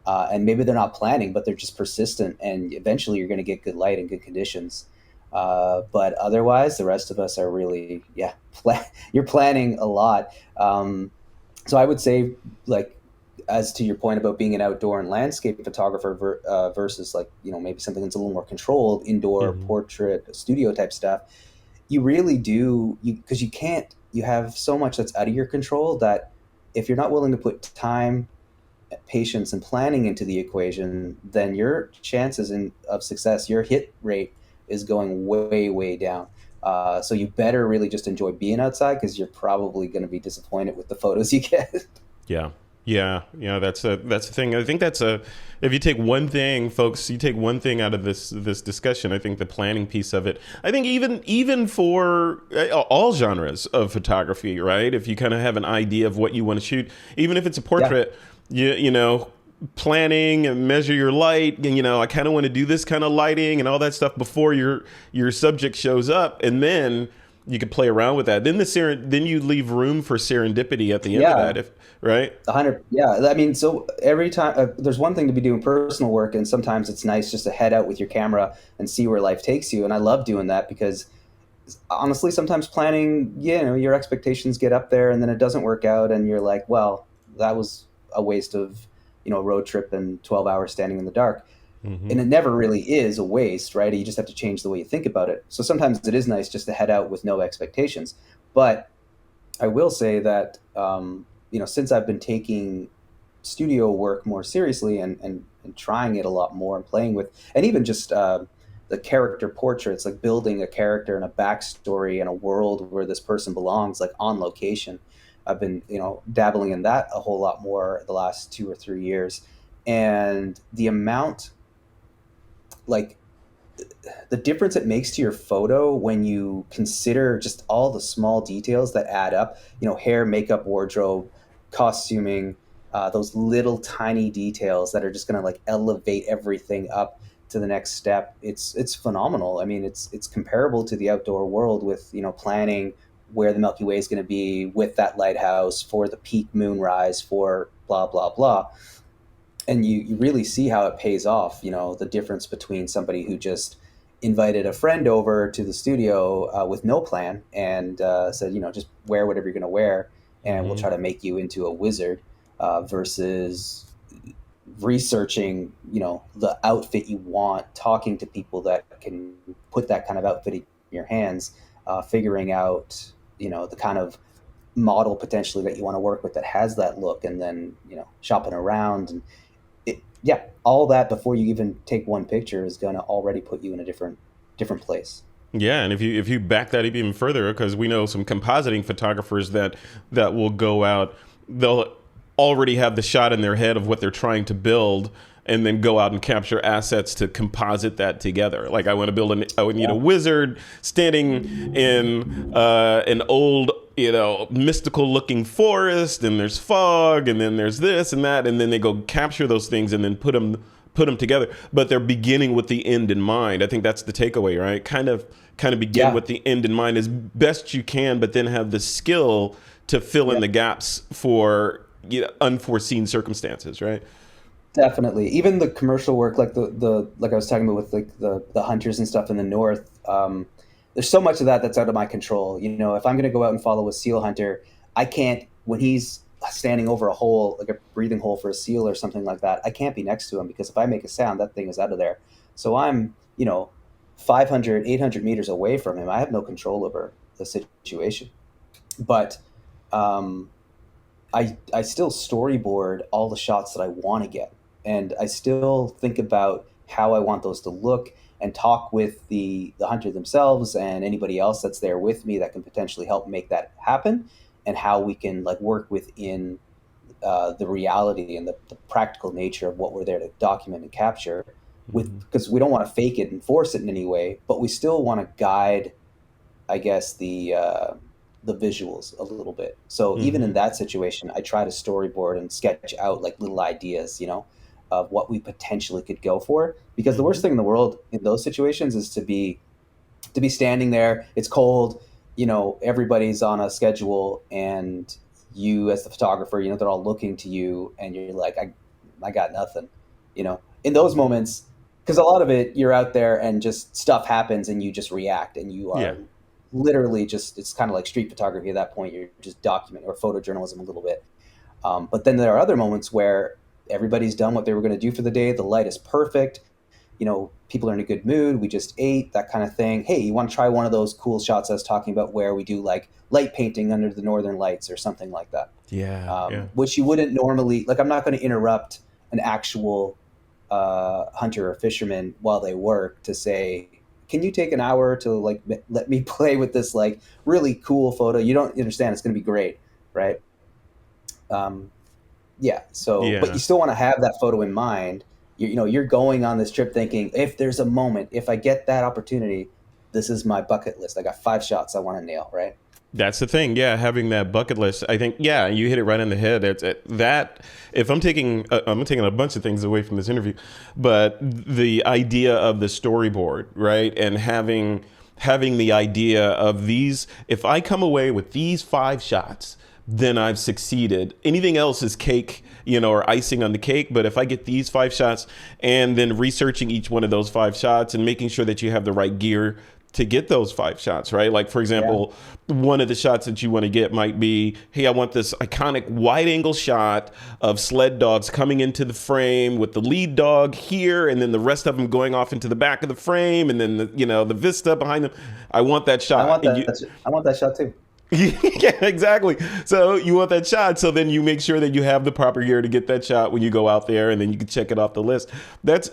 And maybe they're not planning, but they're just persistent. And eventually you're going to get good light and good conditions. But otherwise, the rest of us are really, you're planning a lot. So I would say, like, as to your point about being an outdoor and landscape photographer versus like, maybe something that's a little more controlled, indoor Mm-hmm. portrait, studio type stuff, you really do, because you can't, you have so much that's out of your control that if you're not willing to put time, patience, and planning into the equation, then your chances of success, your hit rate is going way, way down. So you better really just enjoy being outside, because you're probably going to be disappointed with the photos you get. Yeah. Yeah, yeah, that's the thing. I think that's a if you take one thing, folks, you take one thing out of this discussion. I think the planning piece of it. I think even for all genres of photography, right? If you kind of have an idea of what you want to shoot, even if it's a Yeah. portrait, you know, planning and measure your light, and I kind of want to do this kind of lighting and all that stuff before your subject shows up, and then you can play around with that. Then you leave room for serendipity at the end of that, Yeah. if right. 100. Yeah. I mean, so every time there's one thing to be doing personal work, and sometimes it's nice just to head out with your camera and see where life takes you. And I love doing that because honestly, sometimes planning, your expectations get up there and then it doesn't work out. And you're like, well, that was a waste of, a road trip and 12 hours standing in the dark. Hmm. And it never really is a waste, right? You just have to change the way you think about it. So sometimes it is nice just to head out with no expectations. But I will say that since I've been taking studio work more seriously and trying it a lot more and playing with, and even just the character portraits, like building a character and a backstory and a world where this person belongs, like on location. I've been dabbling in that a whole lot more the last 2 or 3 years, and the amount like the difference it makes to your photo when you consider just all the small details that add up, hair, makeup, wardrobe, costuming, those little tiny details that are just going to like elevate everything up to the next step. It's phenomenal. I mean, it's comparable to the outdoor world with, planning where the Milky Way is going to be with that lighthouse for the peak moonrise for blah, blah, blah. And you really see how it pays off, the difference between somebody who just invited a friend over to the studio with no plan and said, just wear whatever you're going to wear and we'll Hmm. try to make you into a wizard, versus researching, the outfit you want, talking to people that can put that kind of outfit in your hands, figuring out, the kind of model potentially that you want to work with that has that look, and then, shopping around and yeah, all that before you even take one picture is going to already put you in a different place. Yeah, and if you back that up even further, because we know some compositing photographers that will go out, they'll already have the shot in their head of what they're trying to build, and then go out and capture assets to composite that together. Like I would need a Yeah. wizard standing in an old, mystical looking forest, and there's fog, and then there's this and that, and then they go capture those things and then put them together, but they're beginning with the end in mind. I think that's the takeaway, right? Kind of begin Yeah. with the end in mind as best you can, but then have the skill to fill in Yeah. the gaps for unforeseen circumstances, right? Definitely. Even the commercial work, like the like I was talking about with like the hunters and stuff in the north. There's so much of that that's out of my control. If I'm going to go out and follow a seal hunter, I can't when he's standing over a hole, like a breathing hole for a seal or something like that. I can't be next to him because if I make a sound, that thing is out of there. So I'm 500, 800 meters away from him. I have no control over the situation. But um, I still storyboard all the shots that I want to get, and I still think about how I want those to look and talk with the hunter themselves and anybody else that's there with me that can potentially help make that happen, and how we can like work within the reality and the practical nature of what we're there to document and capture, with Hmm. because we don't want to fake it and force it in any way, but we still want to guide, I guess, the visuals a little bit. So even in Hmm. that situation, I try to storyboard and sketch out like little ideas, of what we potentially could go for. Because the worst Hmm. thing in the world in those situations is to be standing there. It's cold, everybody's on a schedule, and you as the photographer, they're all looking to you, and you're like, I got nothing, In those Hmm. moments, because a lot of it, you're out there and just stuff happens, and you just react, and you Yeah. are literally just it's kind of like street photography at that point. You're just documenting, or photojournalism a little bit. But then there are other moments where everybody's done what they were going to do for the day. The light is perfect. People are in a good mood. We just ate, that kind of thing. Hey, you want to try one of those cool shots I was talking about where we do like light painting under the northern lights or something like that, Yeah. Yeah. which you wouldn't normally, like, I'm not going to interrupt an actual hunter or fisherman while they work to say, can you take an hour to like let me play with this like really cool photo? You don't understand, it's going to be great, right? um, Yeah. So, but Yeah. you still want to have that photo in mind. You're going on this trip thinking, if there's a moment, if I get that opportunity, this is my bucket list. I got 5 shots I want to nail, right? That's the thing, yeah. Having that bucket list, I think, yeah, you hit it right on the head. That if I'm taking a bunch of things away from this interview, but the idea of the storyboard, right, and having the idea of these. If I come away with these 5 shots, then I've succeeded. Anything else is cake, or icing on the cake. But if I get these 5 shots, and then researching each one of those 5 shots and making sure that you have the right gear to get those 5 shots, right? Like, for example, one of the shots that you want to get might be, hey, I want this iconic wide angle shot of sled dogs coming into the frame with the lead dog here, and then the rest of them going off into the back of the frame, and then the vista behind them. I want that shot. I want that shot too. Yeah, exactly. So you want that shot. So then you make sure that you have the proper gear to get that shot when you go out there, and then you can check it off the list. That's,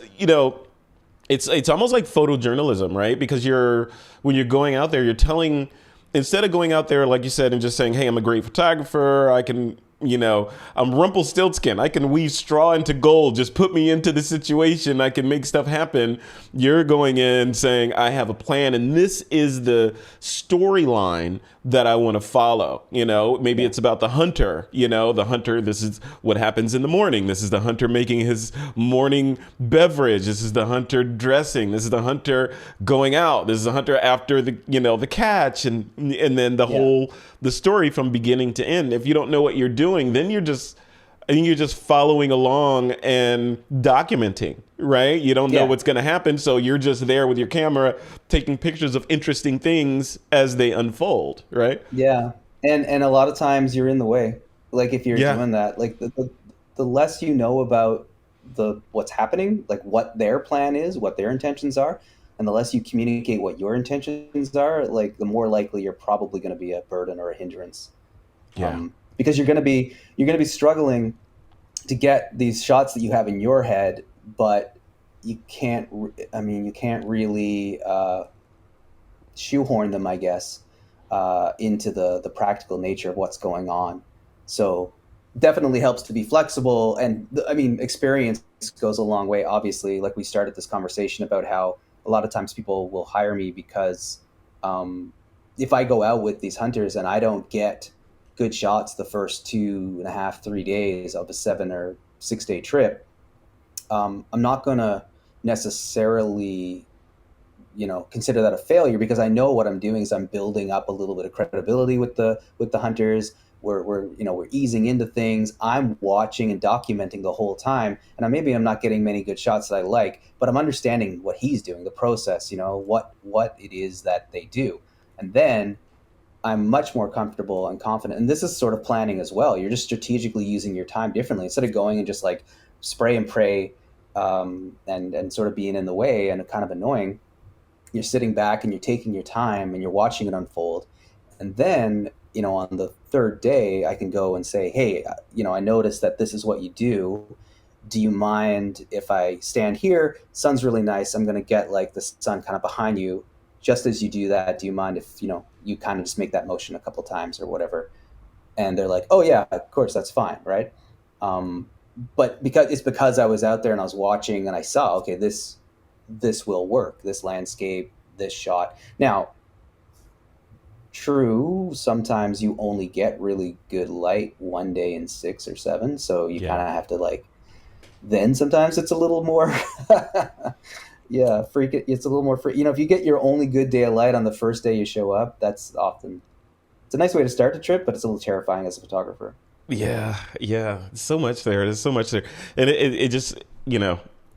it's almost like photojournalism, right? Because when you're going out there, you're telling, instead of going out there, like you said, and just saying, hey, I'm a great photographer, I can, I'm Rumpelstiltskin, I can weave straw into gold, just put me into the situation, I can make stuff happen. You're going in saying, I have a plan, and this is the storyline that I want to follow. Maybe it's about the hunter, this is what happens in the morning. This is the hunter making his morning beverage. This is the hunter dressing. This is the hunter going out. This is the hunter after the catch, and then the story from beginning to end. If you don't know what you're doing, then I think you're just following along and documenting, right? You don't know what's going to happen, so you're just there with your camera taking pictures of interesting things as they unfold, right? Yeah, and a lot of times you're in the way. Like if you're doing that, like the less you know about what's happening, like what their plan is, what their intentions are, and the less you communicate what your intentions are, like the more likely you're probably going to be a burden or a hindrance. Yeah. Because you're going to be struggling to get these shots that you have in your head, but you can't really shoehorn them, I guess, into the practical nature of what's going on. So definitely helps to be flexible. And experience goes a long way. Obviously, like we started this conversation about how a lot of times people will hire me because if I go out with these hunters and I don't get good shots the first 2.5, 3 days of a 7 or 6 day trip, I'm not going to necessarily, consider that a failure, because I know what I'm doing is I'm building up a little bit of credibility with the hunters. We're easing into things. I'm watching and documenting the whole time, and maybe I'm not getting many good shots that I like, but I'm understanding what he's doing, the process, what it is that they do, and then I'm much more comfortable and confident. And this is sort of planning as well. You're just strategically using your time differently instead of going and just like spray and pray, and sort of being in the way and kind of annoying. You're sitting back and you're taking your time and you're watching it unfold. And then, on the third day, I can go and say, hey, I noticed that this is what you do. Do you mind if I stand here? Sun's really nice. I'm going to get like the sun kind of behind you. Just as you do that, do you mind if, you kind of just make that motion a couple times or whatever? And they're like, oh yeah, of course, that's fine. Right. But because I was out there and I was watching and I saw, okay, this will work, this landscape, this shot. Now, true, sometimes you only get really good light one day in 6 or 7. So you kind of have to then sometimes it's a little more, it's a little more free. If you get your only good day of light on the first day you show up, it's a nice way to start the trip, but it's a little terrifying as a photographer. Yeah. So much there. There's so much there. And it just,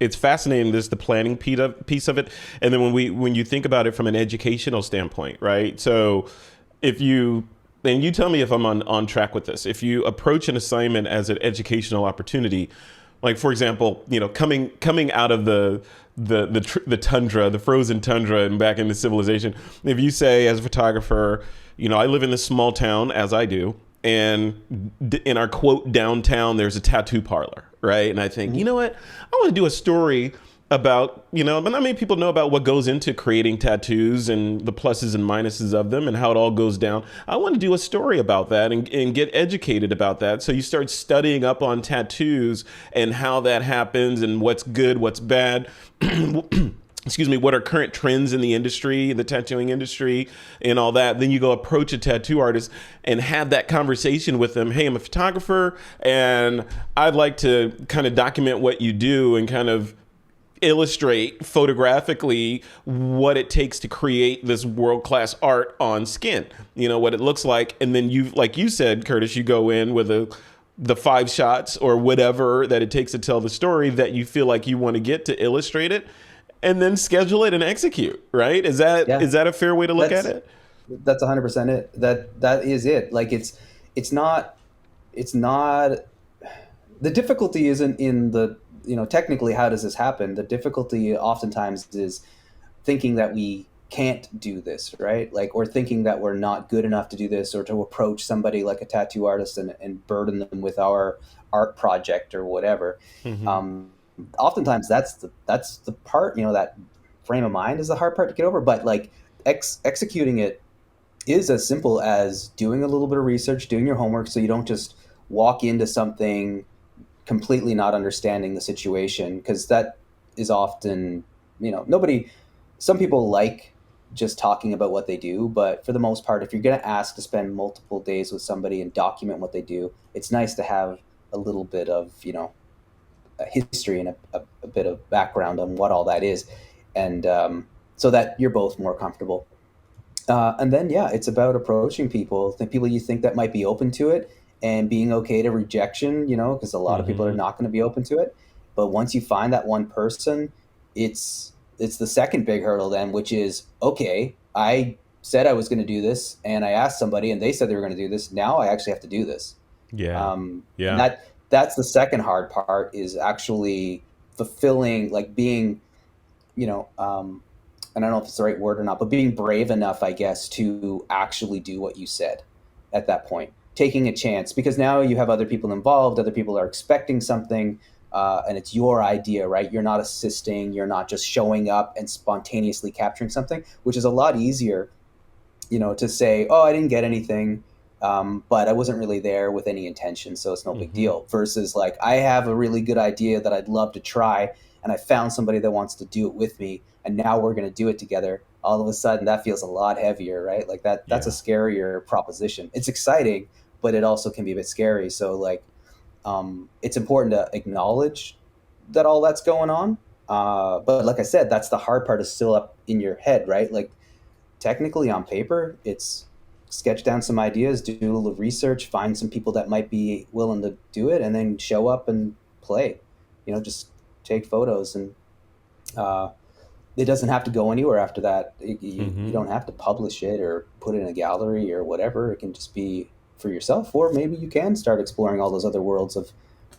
it's fascinating. There's the planning piece of it. And then when you think about it from an educational standpoint, right? So and you tell me if I'm on track with this, if you approach an assignment as an educational opportunity, like for example, coming out of the tundra, the frozen tundra, and back into civilization, if you say as a photographer, I live in this small town, as I do, and in our quote downtown, there's a tattoo parlor, right? And I think, you know what? I want to do a story about, but not many people know about what goes into creating tattoos and the pluses and minuses of them and how it all goes down. I want to do a story about that and get educated about that. So you start studying up on tattoos and how that happens and what's good, what's bad. Excuse me, what are current trends in the industry, the tattooing industry and all that. Then you go approach a tattoo artist and have that conversation with them. Hey, I'm a photographer and I'd like to kind of document what you do and kind of illustrate photographically what it takes to create this world-class art on skin, what it looks like. And then like you said, Curtis, you go in with the 5 shots or whatever that it takes to tell the story that you feel like you want to get to illustrate it, and then schedule it and execute, right? Is that a fair way to look at it? That's 100% it. That is it. Like it's not the difficulty isn't in the, technically how does this happen? The difficulty oftentimes is thinking that we can't do this, right? Like, or thinking that we're not good enough to do this, or to approach somebody like a tattoo artist and burden them with our art project or whatever. Mm-hmm. Oftentimes that's the part, that frame of mind is the hard part to get over, but like executing it is as simple as doing a little bit of research, doing your homework, so you don't just walk into something completely not understanding the situation, because that is often, some people like just talking about what they do, but for the most part, if you're going to ask to spend multiple days with somebody and document what they do, it's nice to have a little bit of, a history and a bit of background on what all that is, and so that you're both more comfortable. And then, it's about approaching people, the people you think that might be open to it, and being okay to rejection, because a lot of people are not going to be open to it. But once you find that one person, it's the second big hurdle then, which is, okay, I said I was going to do this, and I asked somebody, and they said they were going to do this. Now I actually have to do this. And that's the second hard part, is actually fulfilling, like being, and I don't know if it's the right word or not, but being brave enough, I guess, to actually do what you said at that point, taking a chance, because now you have other people involved, other people are expecting something, and it's your idea, right? You're not assisting, you're not just showing up and spontaneously capturing something, which is a lot easier, to say, oh, I didn't get anything. But I wasn't really there with any intention, so it's no big deal. Versus like, I have a really good idea that I'd love to try, and I found somebody that wants to do it with me, and now we're going to do it together. All of a sudden, that feels a lot heavier, right? Like that's a scarier proposition. It's exciting, but it also can be a bit scary. So like, it's important to acknowledge that all that's going on. But like I said, that's the hard part, is still up in your head, right? Like technically on paper, it's sketch down some ideas, do a little research, find some people that might be willing to do it, and then show up and play, just take photos. And it doesn't have to go anywhere after that. You don't have to publish it or put it in a gallery or whatever. It can just be for yourself, or maybe you can start exploring all those other worlds of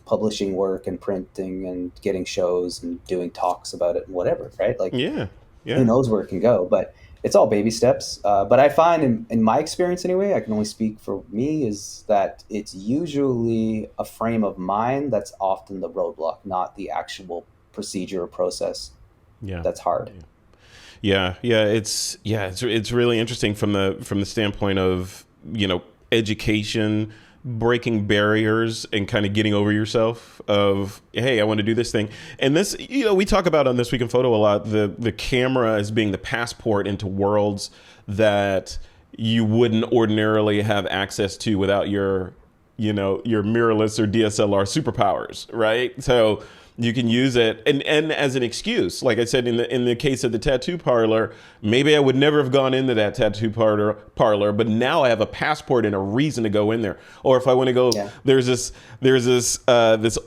publishing work and printing and getting shows and doing talks about it and whatever, right? Like, who knows where it can go, but it's all baby steps. But I find in my experience anyway, I can only speak for me, is that it's usually a frame of mind that's often the roadblock, not the actual procedure or process. That's hard. It's really interesting from the standpoint of, education, breaking barriers, and kind of getting over yourself of, hey, I want to do this thing. And this, we talk about on This Week in Photo a lot, the camera as being the passport into worlds that you wouldn't ordinarily have access to without your mirrorless or DSLR superpowers, right? So you can use it and as an excuse. Like I said, in the case of the tattoo parlor, maybe I would never have gone into that tattoo parlor, but now I have a passport and a reason to go in there. Or if I want to go, there's this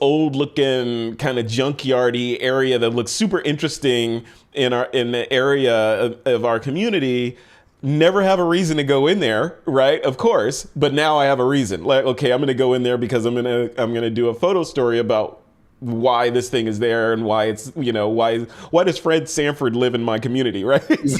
old looking kind of junkyardy area that looks super interesting in the area of our community. Never have a reason to go in there, right? Of course, but now I have a reason. Like, okay, I'm going to go in there because I'm going to do a photo story about why this thing is there and why it's, why does Fred Sanford live in my community, right? And where's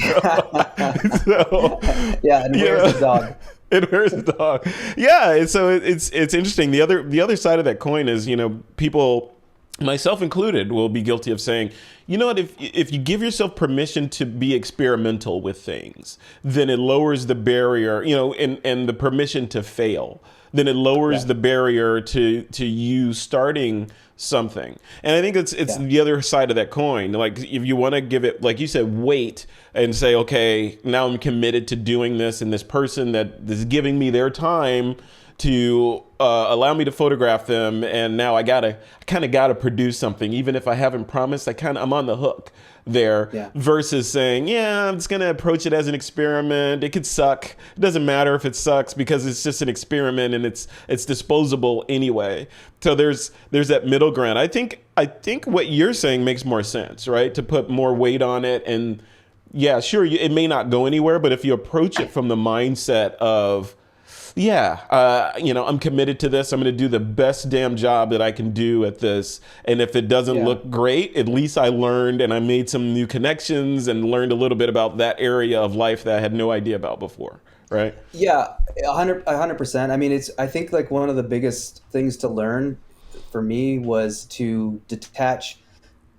the dog? And where's the dog? Yeah, and so it's interesting. The other side of that coin is, people myself included, will be guilty of saying, you know what, if you give yourself permission to be experimental with things, then it lowers the barrier, and the permission to fail, then it lowers Yeah. the barrier to you starting something. And I think it's Yeah. the other side of that coin. Like, if you want to give it, like you said, weight, and say, okay, now I'm committed to doing this, and this person that is giving me their time to allow me to photograph them, and now I kind of gotta produce something, even if I haven't promised. I'm on the hook there. Yeah. Versus saying, yeah, I'm just gonna approach it as an experiment. It could suck. It doesn't matter if it sucks, because it's just an experiment, and it's disposable anyway. So there's that middle ground. I think what you're saying makes more sense, right? To put more weight on it. And yeah, sure, it may not go anywhere, but if you approach it from the mindset of, yeah, I'm committed to this. I'm going to do the best damn job that I can do at this. And if it doesn't Yeah. look great, at least I learned, and I made some new connections and learned a little bit about that area of life that I had no idea about before. Right. Yeah, 100%. I mean, I think like one of the biggest things to learn for me was to detach,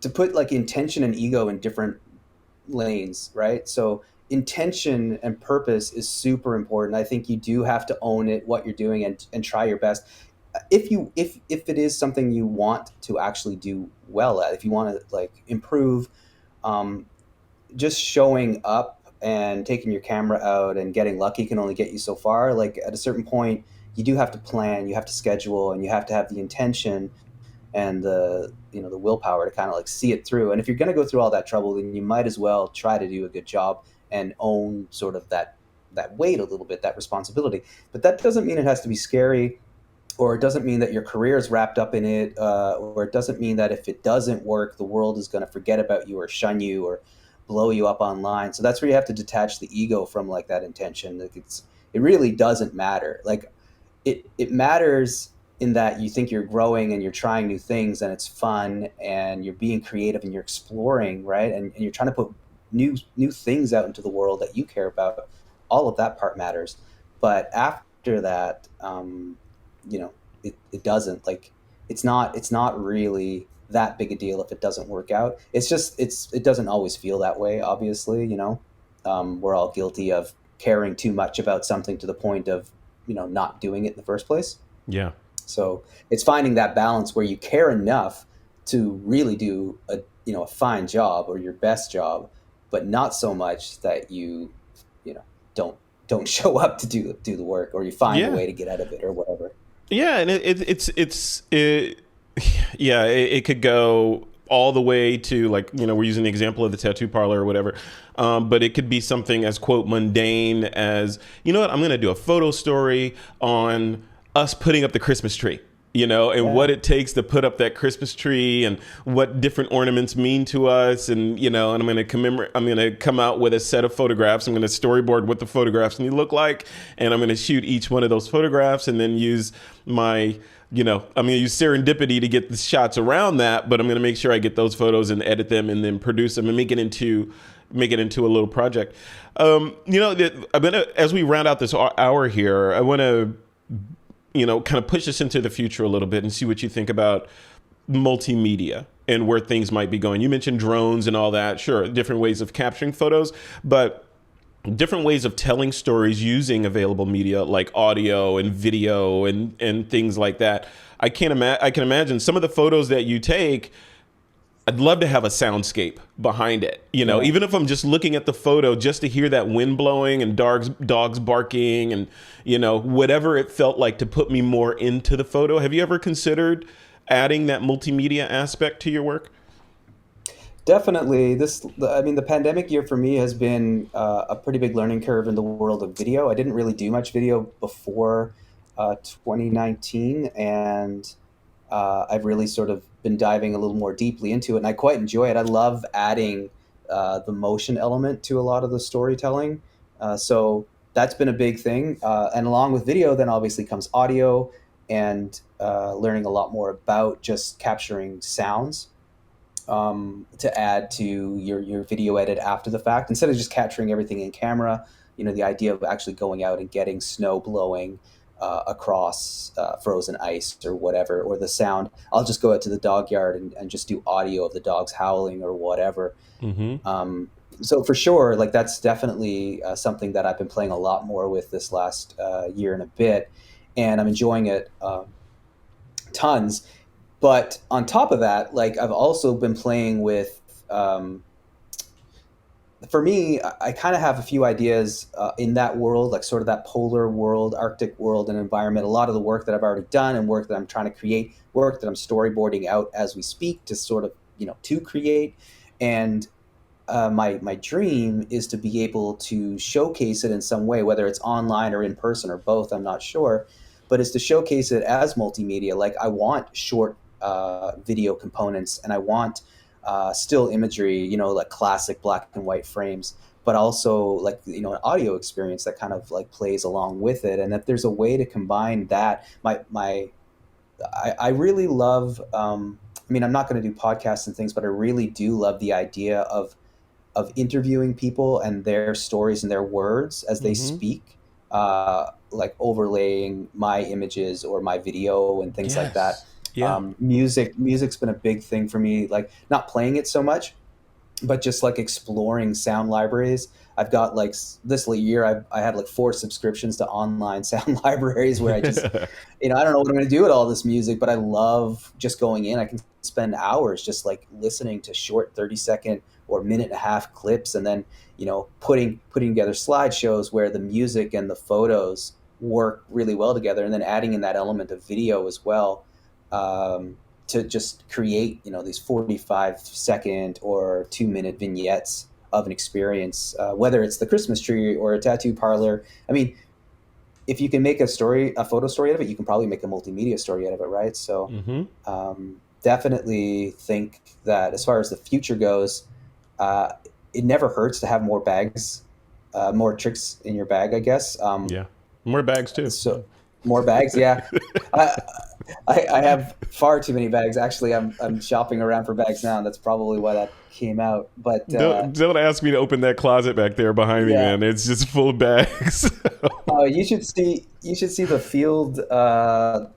to put like intention and ego in different lanes, right? So intention and purpose is super important. I think you do have to own it, what you're doing, and try your best. If it is something you want to actually do well at, if you want to like improve, um, just showing up and taking your camera out and getting lucky can only get you so far. Like at a certain point, you do have to plan, you have to schedule, and you have to have the intention and the willpower to kind of like see it through. And if you're going to go through all that trouble, then you might as well try to do a good job and own sort of that weight a little bit, that responsibility. But that doesn't mean it has to be scary, or it doesn't mean that your career is wrapped up in it, or it doesn't mean that if it doesn't work, the world is going to forget about you or shun you or blow you up online. So that's where you have to detach the ego from like that intention. Like it really doesn't matter. Like it matters in that you think you're growing and you're trying new things and it's fun and you're being creative and you're exploring, right? And you're trying to put new things out into the world that you care about. All of that part matters. But after that, it doesn't, like, it's not really that big a deal if it doesn't work out. It's just it doesn't always feel that way, obviously. We're all guilty of caring too much about something to the point of not doing it in the first place. Yeah. So it's finding that balance where you care enough to really do a fine job or your best job, but not so much that you know don't show up to do the work, or you find a Yeah. way to get out of it or whatever. Yeah, and yeah, it could go all the way to, like, we're using the example of the tattoo parlor or whatever, but it could be something as, quote, mundane as, you know what, I'm going to do a photo story on us putting up the Christmas tree. And Yeah. what it takes to put up that Christmas tree, and what different ornaments mean to us. And, and I'm going to come out with a set of photographs. I'm going to storyboard what the photographs need to look like. And I'm going to shoot each one of those photographs, and then use I'm going to use serendipity to get the shots around that, but I'm going to make sure I get those photos and edit them and then produce them and make it into a little project. As we round out this hour here, I want to, kind of push us into the future a little bit and see what you think about multimedia and where things might be going. You mentioned drones and all that. Sure, different ways of capturing photos, but different ways of telling stories using available media like audio and video and things like that. I can imagine some of the photos that you take. I'd love to have a soundscape behind it, Yeah. even if I'm just looking at the photo, just to hear that wind blowing and dogs barking and, whatever it felt like to put me more into the photo. Have you ever considered adding that multimedia aspect to your work? Definitely. The pandemic year for me has been a pretty big learning curve in the world of video. I didn't really do much video before 2019, and I've really sort of been diving a little more deeply into it, and I quite enjoy it. I love adding the motion element to a lot of the storytelling. So that's been a big thing. And along with video, then obviously comes audio and learning a lot more about just capturing sounds to add to your video edit after the fact, instead of just capturing everything in camera. The idea of actually going out and getting snow blowing, across frozen ice or whatever, or the sound. I'll just go out to the dog yard and just do audio of the dogs howling or whatever. Mm-hmm. So for sure, like that's definitely something that I've been playing a lot more with this last year and a bit, and I'm enjoying it tons. But on top of that, like I've also been playing with. For me, I kind of have a few ideas in that world, like sort of that polar world, Arctic world and environment. A lot of the work that I've already done and work that I'm trying to create, work that I'm storyboarding out as we speak to sort of, to create. And my dream is to be able to showcase it in some way, whether it's online or in person or both. I'm not sure, but is to showcase it as multimedia. Like I want short video components, and I want still imagery, like classic black and white frames, but also like an audio experience that kind of like plays along with it. And if there's a way to combine that, I really love. I mean, I'm not going to do podcasts and things, but I really do love the idea of interviewing people and their stories and their words as they Mm-hmm. speak, like overlaying my images or my video and things like that. Yes. Yeah. Music's been a big thing for me, like not playing it so much, but just like exploring sound libraries. I've got like this year, I had like 4 subscriptions to online sound libraries where I just, I don't know what I'm going to do with all this music, but I love just going in. I can spend hours just like listening to short 30-second or minute and a half clips, and then, putting together slideshows where the music and the photos work really well together, and then adding in that element of video as well. To just create, these 45-second or 2-minute vignettes of an experience, whether it's the Christmas tree or a tattoo parlor. I mean, if you can make a photo story out of it, you can probably make a multimedia story out of it, right? So Mm-hmm. definitely think that as far as the future goes, it never hurts to have more bags, more tricks in your bag, I guess. Yeah. More bags too. So more bags, yeah. I have far too many bags. Actually, I'm shopping around for bags now, and that's probably why that came out. But Don't ask me to open that closet back there behind me, yeah, man. It's just full of bags. you should see the field, the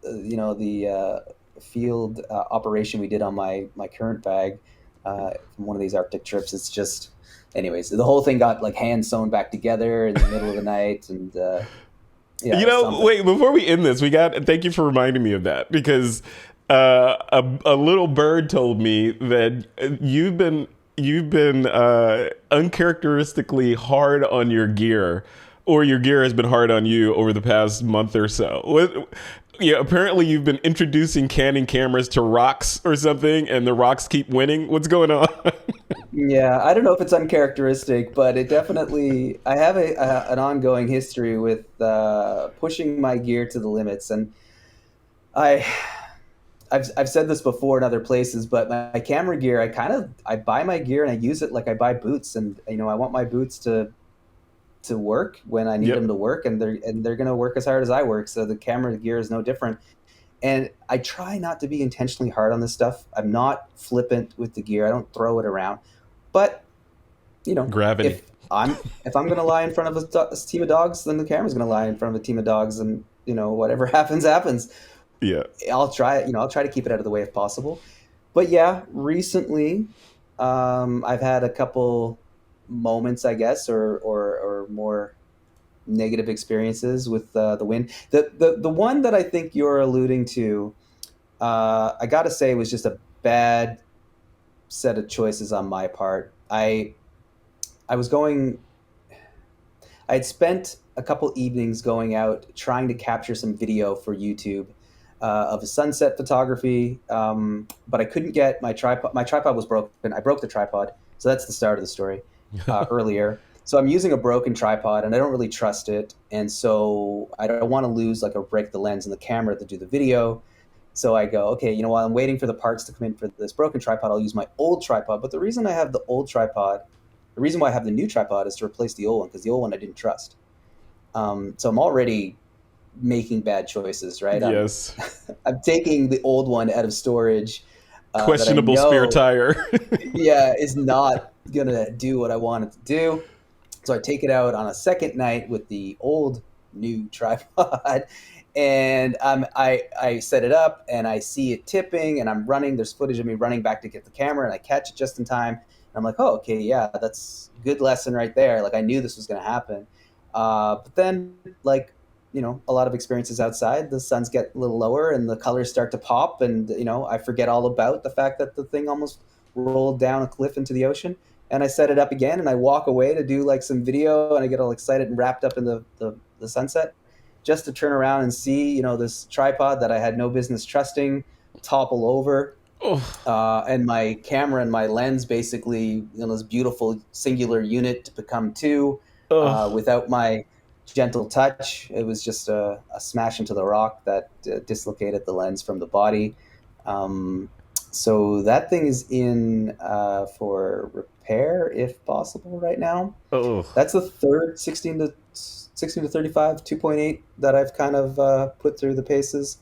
field operation we did on my current bag from one of these Arctic trips. It's just, anyways, the whole thing got like hand sewn back together in the middle of the night, and yeah, it's something. Wait, before we end this, thank you for reminding me of that, because a little bird told me that you've been uncharacteristically hard on your gear, or your gear has been hard on you over the past month or so. Yeah, apparently you've been introducing Canon cameras to rocks or something, and the rocks keep winning. What's going on? Yeah, I don't know if it's uncharacteristic, but it definitely. I have an ongoing history with pushing my gear to the limits, and I I've said this before in other places, but my camera gear, I buy my gear and I use it like I buy boots, and I want my boots to work when I need Yep. them to work, and they're going to work as hard as I work. So the camera gear is no different. And I try not to be intentionally hard on this stuff. I'm not flippant with the gear. I don't throw it around. But Gravity. if I'm going to lie in front of a team of dogs, then the camera's going to lie in front of a team of dogs, and whatever happens. Yeah. I'll try it. I'll try to keep it out of the way if possible. But yeah, recently, I've had a couple moments, I guess, or more negative experiences with the wind. The one that I think you're alluding to, I got to say, was just a bad set of choices on my part. I was going. I had spent a couple evenings going out trying to capture some video for YouTube of a sunset photography, but I couldn't get my tripod. My tripod was broken. I broke the tripod, so that's the start of the story. Earlier, so I'm using a broken tripod, and I don't really trust it, and so I don't want to lose or break the lens in the camera to do the video. So I go, okay, while I'm waiting for the parts to come in for this broken tripod, I'll use my old tripod. But the reason I have the old tripod, the reason why I have the new tripod, is to replace the old one, because the old one I didn't trust. So I'm already making bad choices, right? Yes. I'm taking the old one out of storage. Questionable spare tire. Yeah, is not gonna do what I want it to do. So I take it out on a second night with the old new tripod, And I set it up and I see it tipping and I'm running. There's footage of me running back to get the camera and I catch it just in time. And I'm like, oh, okay, yeah, that's a good lesson right there. Like I knew this was going to happen. But then, like, a lot of experiences outside, the suns get a little lower and the colors start to pop. And, I forget all about the fact that the thing almost rolled down a cliff into the ocean. And I set it up again and I walk away to do like some video and I get all excited and wrapped up in the sunset, just to turn around and see, this tripod that I had no business trusting topple over. And my camera and my lens basically, this beautiful singular unit to become two without my gentle touch. It was just a smash into the rock that dislocated the lens from the body. So that thing is in for repair if possible right now. That's the third 16 to 35 2.8 that I've kind of put through the paces.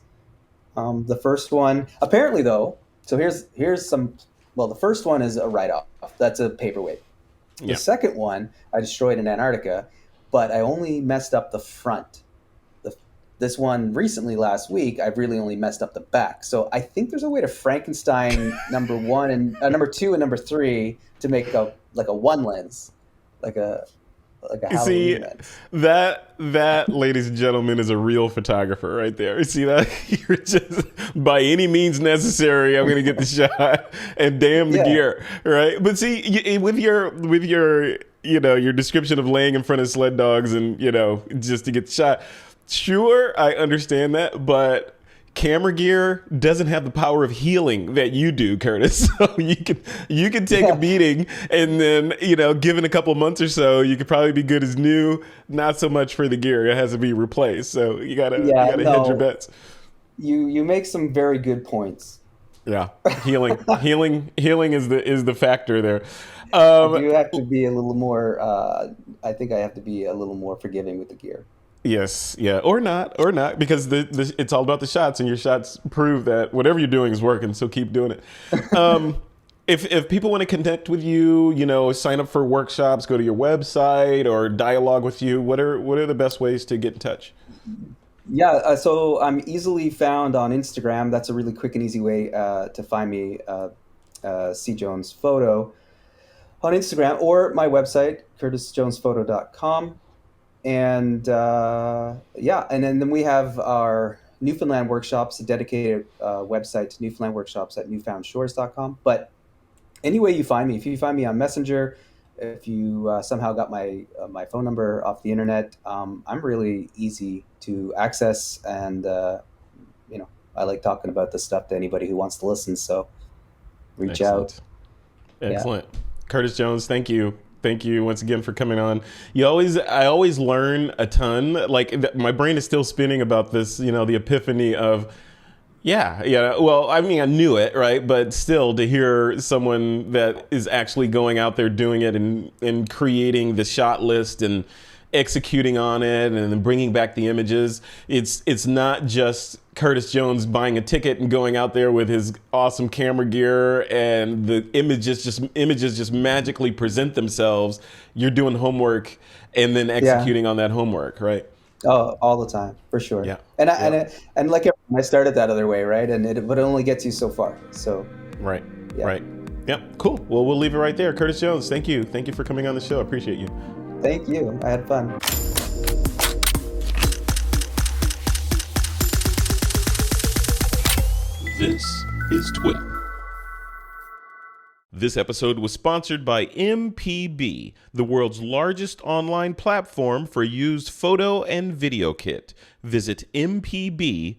The first one, apparently though, so here's some. Well, the first one is a write-off. That's a paperweight. Yeah. The second one I destroyed in Antarctica, but I only messed up the front. This one recently last week, I've really only messed up the back. So I think there's a way to Frankenstein number 1 and number 2 and number 3 to make a one lens, like a Halloween lens. That, ladies and gentlemen, is a real photographer right there. You see that? You're just, by any means necessary, I'm going to get the shot, and damn the gear, right? But see, with your your description of laying in front of sled dogs and just to get the shot. Sure, I understand that, but camera gear doesn't have the power of healing that you do, Curtis. So you can take a beating, and then given a couple months or so, you could probably be good as new. Not so much for the gear; it has to be replaced. So you gotta hedge your bets. You make some very good points. Yeah, healing is the factor there. You have to be a little more. I think I have to be a little more forgiving with the gear. Yes, yeah, or not, because it's all about the shots, and your shots prove that whatever you're doing is working. So keep doing it. If people want to connect with you, sign up for workshops, go to your website, or dialogue with you, what are the best ways to get in touch? Yeah, so I'm easily found on Instagram. That's a really quick and easy way to find me. C Jones Photo on Instagram, or my website, curtisjonesphoto.com. And and then we have our Newfoundland workshops, a dedicated website to Newfoundland workshops at newfoundshores.com. But any way you find me, if you find me on Messenger, if you somehow got my phone number off the internet, I'm really easy to access, and I like talking about this stuff to anybody who wants to listen. So reach out. Excellent. Yeah. Curtis Jones, thank you. Thank you once again for coming on. I always learn a ton. Like my brain is still spinning about this, the epiphany of, well, I mean, I knew it, right? But still, to hear someone that is actually going out there doing it and creating the shot list and executing on it and then bringing back the images. It's not just Curtis Jones buying a ticket and going out there with his awesome camera gear and the images just magically present themselves. You're doing homework and then executing on that homework, right? Oh, all the time, for sure. Yeah. And like everyone, I started that other way, right? But it only gets you so far. So right. Yep. Cool. Well, we'll leave it right there. Curtis Jones, thank you for coming on the show. I appreciate you. Thank you. I had fun. This is TWiP. This episode was sponsored by MPB, the world's largest online platform for used photo and video kit. Visit mpb.com.